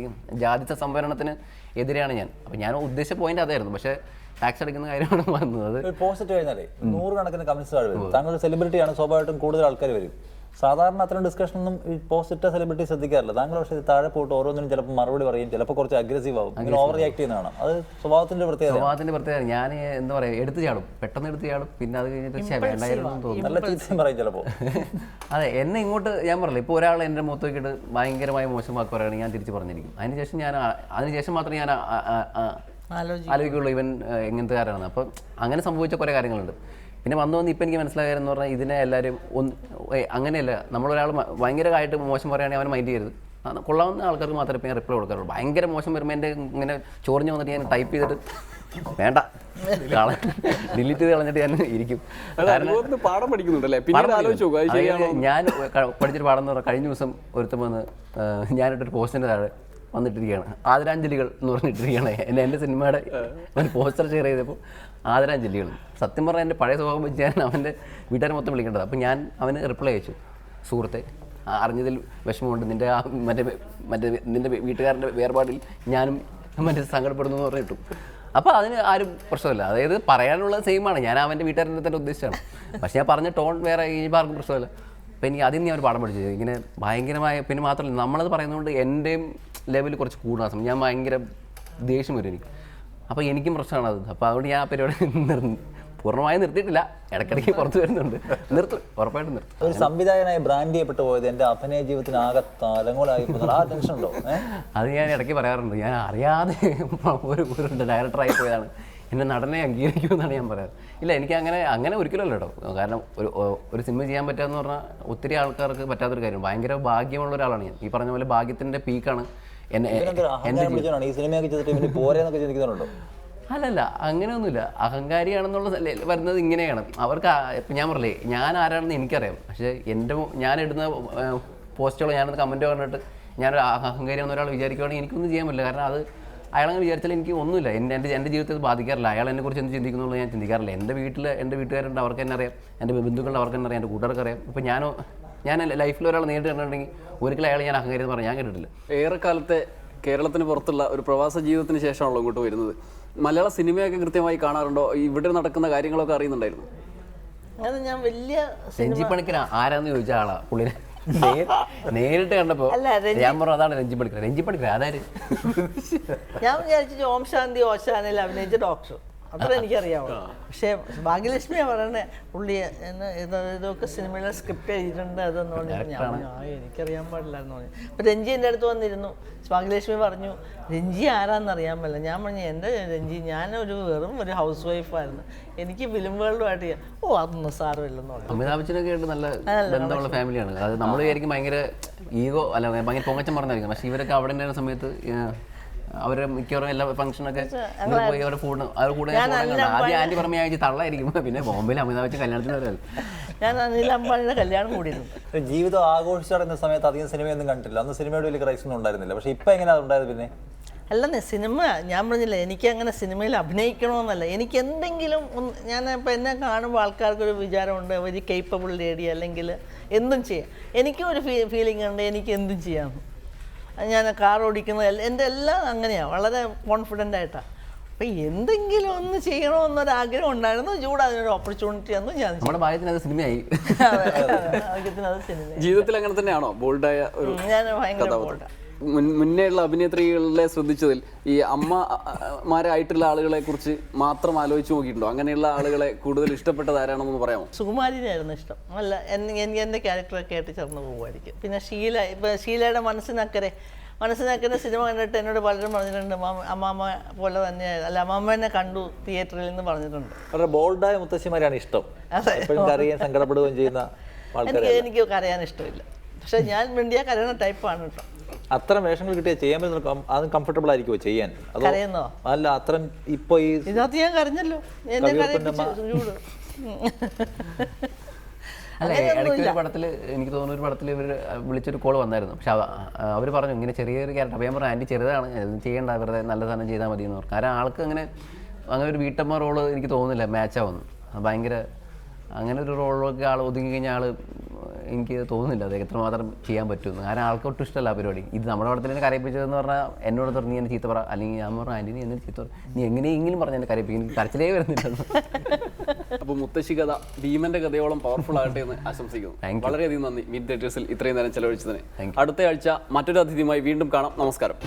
ജാതിത്വ സംവരണത്തിന് എതിരെയാണ് ഞാൻ. അപ്പോൾ ഞാൻ ഉദ്ദേശിച്ച പോയിന്റ് അതായിരുന്നു. പക്ഷേ ടാക്സ് അടയ്ക്കുന്ന കാര്യമാണ് വന്നത്. പോസ്റ്റ് കഴിഞ്ഞാലേ 100 കണക്കിന് കമന്റ്സ് വരും. താങ്കൾ സെലിബ്രിറ്റിയാണ്, സ്വാഭാവികമായിട്ടും കൂടുതൽ ആൾക്കാർ വരും. സാധാരണ അത്തരം ഡിസ്കഷനൊന്നും ഈ പോസ്റ്റ് സെലിബ്രിറ്റി ശ്രദ്ധിക്കാറില്ല. താങ്കൾ പക്ഷേ താഴെ പോയിട്ട് ഓരോന്നിനും ചിലപ്പോൾ മറുപടി പറയും, ചിലപ്പോൾ കുറച്ച് അഗ്രസീവ് ആവും, അങ്ങനെ ഓവർ റിയാക്ട് ചെയ്യുന്നതാണ്. അത് സ്വഭാവത്തിന്റെ പ്രത്യേകത. ഞാൻ എന്താ പറയുക, പെട്ടെന്ന് എടുത്ത് ചാടും. പിന്നെ അത് കഴിഞ്ഞിട്ട് വേണ്ടായിരുന്നു തോന്നും, നല്ല ചീത്തയും പറയും ചിലപ്പോൾ. അതെ, എന്നെ ഇങ്ങോട്ട് ഞാൻ പറഞ്ഞില്ല, ഇപ്പോൾ ഒരാൾ എൻ്റെ മുഖത്ത് നോക്കിയിട്ട് ഭയങ്കരമായ മോശം വാക്ക് പറയുകയാണെങ്കിൽ ഞാൻ തിരിച്ച് പറഞ്ഞിരിക്കും. അതിനുശേഷം മാത്രമേ ഞാൻ ആലോചിക്കുള്ളൂ ഇവൻ എങ്ങനത്തെ കാര്യമാണ്. അപ്പം അങ്ങനെ സംഭവിച്ച കുറേ കാര്യങ്ങളുണ്ട്. പിന്നെ വന്ന് ഇപ്പം എനിക്ക് മനസ്സിലാകാരെന്ന് പറഞ്ഞാൽ ഇതിനെ എല്ലാവരും അങ്ങനെയല്ല, നമ്മളൊരാൾ ഭയങ്കരമായിട്ട് മോശം പറയുകയാണെങ്കിൽ അവൻ മൈൻഡ് ചെയ്യരുത്. കൊള്ളാവുന്ന ആൾക്കാർക്ക് മാത്രമേ ഇപ്പം ഞാൻ റിപ്ലൈ കൊടുക്കാറുള്ളൂ. ഭയങ്കര മോശം വരുമ്പോൾ എൻ്റെ ഇങ്ങനെ ചൊറിഞ്ഞ് വന്നിട്ട് ഞാൻ ടൈപ്പ് ചെയ്തിട്ട് വേണ്ട ഡിലീറ്റ് ചെയ്ത് കളഞ്ഞിട്ട് ഞാൻ ഇരിക്കും. പാഠം പഠിക്കുന്നുണ്ടല്ലേ? ഞാൻ പഠിച്ചൊരു പാഠം എന്ന് പറഞ്ഞാൽ കഴിഞ്ഞ ദിവസം ഒരുത്തം വന്ന് ഞാനിട്ടൊരു പോസ്റ്റിൻ്റെ താഴെ വന്നിട്ടിരിക്കുകയാണ്, ആദരാഞ്ജലികൾ എന്ന് പറഞ്ഞിട്ടിരിക്കുകയാണ്. എൻ്റെ സിനിമയുടെ ഒരു പോസ്റ്റർ ഷെയർ ചെയ്തപ്പോൾ ആദരാഞ്ജലികൾ. സത്യം പറഞ്ഞാൽ എൻ്റെ പഴയ സ്വഭാവം വെച്ച് ഞാൻ അവൻ്റെ വീട്ടുകാരെ മൊത്തം വിളിക്കേണ്ടത്. അപ്പോൾ ഞാൻ അവന് റിപ്ലൈ അയച്ചു, സുഹൃത്തെ അറിഞ്ഞതിൽ വിഷമമുണ്ട്, നിൻ്റെ വീട്ടുകാരൻ്റെ വേർപാടിൽ ഞാനും സങ്കടപ്പെടുന്നു എന്ന് പറഞ്ഞിട്ടു. അപ്പോൾ അതിന് ആരും പ്രശ്നമില്ല. അതായത് പറയാനുള്ളത് സെയിമാണ്, ഞാൻ അവൻ്റെ വീട്ടുകാരൻ്റെ തന്നെ ഉദ്ദേശിച്ചാണ്. പക്ഷേ ഞാൻ പറഞ്ഞ ടോൺ വേറെ, ഇനിയിപ്പോൾ ആർക്കും പ്രശ്നമില്ല. അപ്പോൾ എനിക്ക് അതിൽ ഞാൻ ഒരു പാഠം പഠിച്ചത് ഇങ്ങനെ ഭയങ്കരമായ. പിന്നെ മാത്രമല്ല നമ്മളത് പറയുന്നതുകൊണ്ട് എൻ്റെയും ലെവൽ കുറച്ച് കൂടുന്ന ഞാൻ ഭയങ്കര ദേഷ്യം വരും എനിക്ക്. അപ്പോൾ എനിക്കും പ്രശ്നമാണ് അത്. അപ്പോൾ അതുകൊണ്ട് ഞാൻ ആ പരിപാടി പൂർണ്ണമായി നിർത്തിയിട്ടില്ല, ഇടയ്ക്കിടയ്ക്ക് പുറത്ത് വരുന്നുണ്ട്. ഉറപ്പായിട്ടും നിർത്തും. ഒരു സംവിധായകനായി ബ്രാൻഡ് ചെയ്യപ്പെട്ടു പോയത് എൻ്റെ അഭിനയ ജീവിതത്തിന് ആകെ തലങ്ങോലായി ആ ടെൻഷൻ ഉണ്ടോ? അത് ഞാൻ ഇടയ്ക്ക് പറയാറുണ്ട്. ഞാൻ അറിയാതെ ഒരു ഡയറക്ടറായി പോയതാണ്, എന്നെ നടനെ അംഗീകരിക്കുമെന്നാണ് ഞാൻ പറയാറ്. ഇല്ല, എനിക്ക് അങ്ങനെ ഒരിക്കലല്ലോ കേട്ടോ. കാരണം ഒരു സിനിമ ചെയ്യാൻ പറ്റുകയെന്ന് പറഞ്ഞാൽ ഒത്തിരി ആൾക്കാർക്ക് പറ്റാത്തൊരു കാര്യം. ഭയങ്കര ഭാഗ്യമുള്ള ഒരാളാണ് ഞാൻ. ഈ പറഞ്ഞ പോലെ ഭാഗ്യത്തിൻ്റെ പീക്കാണ് ഈ സിനിമയൊക്കെ ചെയ്തിട്ട് പോരെന്നൊക്കെ ചിന്തിക്കുന്നുണ്ടോ? അല്ലല്ല, അങ്ങനെയൊന്നുമില്ല. അഹങ്കാരിയാണെന്നുള്ള വരുന്നത് ഇങ്ങനെയാണ്. അവർക്ക് ഇപ്പം ഞാൻ പറഞ്ഞില്ലേ, ഞാൻ ആരാണെന്ന് എനിക്കറിയാം. പക്ഷേ ഞാനിടുന്ന പോസ്റ്റുകളോ ഞാനത് കമൻറ്റോ പറഞ്ഞിട്ട് ഞാനൊരു അഹങ്കാരിയാണെന്ന് ഒരാൾ വിചാരിക്കുകയാണെങ്കിൽ എനിക്കൊന്നും ചെയ്യാൻ പറ്റില്ല. കാരണം അത് അയാളങ്ങനെ വിചാരിച്ചാൽ എനിക്ക് ഒന്നുമില്ല, എൻ്റെ ജീവിതത്തിൽ ബാധിക്കാറില്ല. അയാൾ എന്നെക്കുറിച്ച് എന്ത് ചിന്തിക്കുന്നുള്ളൂ ഞാൻ ചിന്തിക്കാറില്ല. എൻ്റെ വീട്ടിൽ എൻ്റെ വീട്ടുകാരുണ്ട്, അവർക്ക് തന്നെ അറിയാം. എൻ്റെ ബന്ധുക്കളുണ്ട്, അവർക്ക് തന്നെ അറിയാം. എൻ്റെ കൂട്ടുകാർക്ക് അറിയാം. ഇപ്പോൾ ഞാൻ ലൈഫിൽ ഒരാൾ നേരിട്ട് കണ്ടിട്ടുണ്ടെങ്കിൽ ഒരിക്കലും അയാൾ ഞാൻ അഹങ്കാരി എന്ന് പറഞ്ഞാൽ ഞാൻ കേട്ടിട്ടില്ല. ഏറെക്കാലത്തെ കേരളത്തിന് പുറത്തുള്ള ഒരു പ്രവാസ ജീവിതത്തിന് ശേഷമാണല്ലോ ഇങ്ങോട്ട് വരുന്നത്. മലയാള സിനിമയൊക്കെ കൃത്യമായി കാണാറുണ്ടോ? ഇവിടെ നടക്കുന്ന കാര്യങ്ങളൊക്കെ അറിയുന്നുണ്ടായിരുന്നു? അത് ഞാൻ വലിയ രഞ്ജി പണിക്കർ ആരാന്ന് ചോദിച്ച ആളാ പുള്ളിനെ നേരിട്ട് കണ്ടപ്പോ അല്ല, ഞാൻ പറഞ്ഞു അതാണ് രഞ്ജി പണിക്കർ അതാര്? ഞാൻ വിചാരിച്ചു ഓം ശാന്തി ഓശാനയിൽ അഭിനയിച്ച ഡോക്ടർ, അത്ര എനിക്കറിയാമോ. പക്ഷേ ഭാഗ്യലക്ഷ്മിയാണ് പറയണേ പുള്ളി ഇതൊക്കെ സിനിമയിലെ സ്ക്രിപ്റ്റ് എഴുതിയിട്ടുണ്ട് അതെന്ന് പറഞ്ഞിട്ട് ഞാൻ പറഞ്ഞു എനിക്കറിയാൻ പാടില്ലായിരുന്നു പറഞ്ഞു. അപ്പോൾ രഞ്ജി എൻ്റെ അടുത്ത് വന്നിരുന്നു. ഭാഗ്യലക്ഷ്മി പറഞ്ഞു രഞ്ജി ആരാന്നറിയാൻ പറ്റില്ല. ഞാൻ പറഞ്ഞു എൻ്റെ രഞ്ജി ഞാനൊരു വെറും ഒരു ഹൗസ് വൈഫായിരുന്നു, എനിക്ക് ഫിലിം വേൾഡുമായിട്ട് അതൊന്നും സാരമില്ലെന്ന് പറഞ്ഞു. അമിതാഭ് ബച്ചനൊക്കെ ആയിട്ട് നല്ല ബന്ധമുള്ള ഫാമിലിയാണ്. അത് നമ്മൾ വിചാരിക്കും ഭയങ്കര ഈഗോ അല്ല ഭയങ്കര പൊങ്ങച്ചം പറഞ്ഞായിരിക്കും. പക്ഷെ ഇവരൊക്കെ അവിടെ ഉണ്ടായിരുന്ന സമയത്ത് അവരെ മിക്കവാറും എല്ലാ ഫംഗ്ഷനൊക്കെ പോയി അവരുടെ ഫുഡ് അവരുടെ കൂടെ ആദ്യം ആൻറ്റി പറഞ്ഞ ആഴ്ച തള്ളായിരിക്കും. പിന്നെ ബോംബെയിൽ അമിതാഭ് ബച്ചൻ കല്യാണത്തിന് വരാം. ഞാൻ അനിൽ അംബാനിയുടെ കല്യാണം കൂടിയിരുന്നു. ജീവിതം ആഘോഷിച്ചടങ്ങുന്ന സമയത്ത് അധികം സിനിമയൊന്നും കണ്ടിട്ടില്ല. അന്ന് സിനിമയുടെ വലിയ ക്രൈസ് ഒന്നും ഉണ്ടായിരുന്നില്ല. പക്ഷെ ഇപ്പം എങ്ങനെയാണ് ഉണ്ടായത്? പിന്നെ അല്ലെന്നേ സിനിമ ഞാൻ പറഞ്ഞില്ല എനിക്ക് അങ്ങനെ സിനിമയിൽ അഭിനയിക്കണമെന്നല്ല, എനിക്ക് എന്തെങ്കിലും ഞാൻ ഇപ്പം എന്നെ കാണുമ്പോൾ ആൾക്കാർക്കൊരു വിചാരമുണ്ട് ഒരു കേപ്പബിൾ ലേഡി അല്ലെങ്കിൽ എന്തും ചെയ്യാം. എനിക്കും ഒരു ഫീലിംഗ് ഉണ്ട് എനിക്ക് എന്തും ചെയ്യാം. ഞാൻ കാർ ഓടിക്കുന്നത് എൻ്റെ എല്ലാം അങ്ങനെയാണ്, വളരെ കോൺഫിഡൻ്റ് ആയിട്ടാണ്. അപ്പം എന്തെങ്കിലും ഒന്ന് ചെയ്യണമെന്നൊരാഗ്രഹം ഉണ്ടായിരുന്നു. ജൂഡ് അതിനൊരു ഓപ്പർച്യൂണിറ്റി ആയിരുന്നു. ഞാൻ നമ്മുടെ ഭാഗ്യത്തിന് അത് സിനിമയായി. അത് സിനിമ ജീവിതത്തിൽ അങ്ങനെ തന്നെയാണോ ബോൾഡായ ഒരു ഞാൻ ഭയങ്കര ബോൾഡാണ്. മുന്നേയുള്ള അഭിനേത്രികളെ ശ്രദ്ധിച്ചതിൽ ഈ അമ്മമാരായിട്ടുള്ള ആളുകളെ കുറിച്ച് മാത്രം ആലോചിച്ച് നോക്കിയിട്ടുണ്ടോ? അങ്ങനെയുള്ള ആളുകളെ കൂടുതൽ ഇഷ്ടപ്പെട്ടത് ആരാണെന്ന് പറയാമോ? സുകുമാരിനായിരുന്നു ഇഷ്ടം. അല്ല എനിക്ക് എൻ്റെ ക്യാരക്ടറൊക്കെ ആയിട്ട് ചേർന്ന് പോകുമായിരിക്കും. പിന്നെ ഷീല, ഇപ്പം ഷീലയുടെ മനസ്സിനക്കരെ സിനിമ കണ്ടിട്ട് എന്നോട് പലരും പറഞ്ഞിട്ടുണ്ട് അമ്മാമ്മ പോലെ തന്നെയായിരുന്നു, അല്ല അമ്മാമ്മ കണ്ടു തിയേറ്ററിൽ നിന്ന് പറഞ്ഞിട്ടുണ്ട്. വളരെ ബോൾഡായ മുത്തശ്ശിമാരാണ് ഇഷ്ടം. എപ്പോഴും കരയാൻ സങ്കടപ്പെടുകയും ചെയ്യുന്ന എനിക്ക് കരയാൻ ഇഷ്ടമില്ല. പക്ഷെ ഞാൻ വേണ്ടിയാ കരയുന്ന ടൈപ്പാണ് കേട്ടോ. അത്തരം വേഷങ്ങൾ കിട്ടിയാൽ ചെയ്യാൻ പറ്റുന്ന അത് കംഫർട്ടബിൾ ആയിരിക്കുമോ ചെയ്യാൻ? അതോ കരയുന്നോ? അല്ല, അത്തരം ഇപ്പൊ ഈ ഇതിനകത്ത് ഞാൻ കരഞ്ഞല്ലോ, എന്നെ കരയിപ്പിച്ചു ചൂട്. അല്ല ഇടയ്ക്ക് ഒരു പടത്തിൽ എനിക്ക് തോന്നുന്നു ഒരു പടത്തിൽ ഇവർ വിളിച്ചൊരു കോൾ വന്നായിരുന്നു. പക്ഷെ അവർ പറഞ്ഞു ഇങ്ങനെ ചെറിയൊരു ക്യാരക്ടർ. അപ്പോൾ ഞാൻ പറഞ്ഞു ആൻറ്റി ചെറുതാണ്, ചെയ്യേണ്ട, വെറുതെ നല്ല സാധനം ചെയ്താൽ മതി എന്ന് പറഞ്ഞു. കാരണം ആൾക്ക് അങ്ങനെ ഒരു വീട്ടമ്മ റോള് എനിക്ക് തോന്നുന്നില്ല മാച്ചാവുന്നു. ഭയങ്കര അങ്ങനെ ഒരു റോളിലൊക്കെ ആൾ ഒതുങ്ങി കഴിഞ്ഞാൽ ആൾ എനിക്ക് തോന്നുന്നില്ല അത് എത്രമാത്രം ചെയ്യാൻ പറ്റുമെന്ന്. കാരണം ആൾക്ക് ഒട്ടും ഇഷ്ടമല്ല ആ പരിപാടി. ഇത് നമ്മുടെ പടത്തിൽ എന്നെ കരയിപ്പിച്ചതെന്ന് പറഞ്ഞാൽ എന്നോട് നീ എന്നെ ചീത്ത പറ, അല്ലെങ്കിൽ ഞാൻ പറഞ്ഞു ആൻറ്റി നീ എന്നെ ചീത്ത പറ, നീ എങ്ങനെയെങ്കിലും പറഞ്ഞ് എന്നെ കരയിപ്പിക്കും, എനിക്ക് കരച്ചിലേ വരുന്നില്ല. അപ്പോൾ മുത്തശ്ശി കഥ ഭീമന്റെ കഥയോളം പവർഫുൾ ആകട്ടെ എന്ന് ആശംസിക്കുന്നു. വളരെയധികം നന്ദി മീറ്റ് തിയേറ്റേഴ്സിൽ ഇത്രയും നേരം ചെലവഴിച്ചതിന്. അടുത്ത ആഴ്ച മറ്റൊരു അതിഥിയുമായി വീണ്ടും കാണാം. നമസ്കാരം.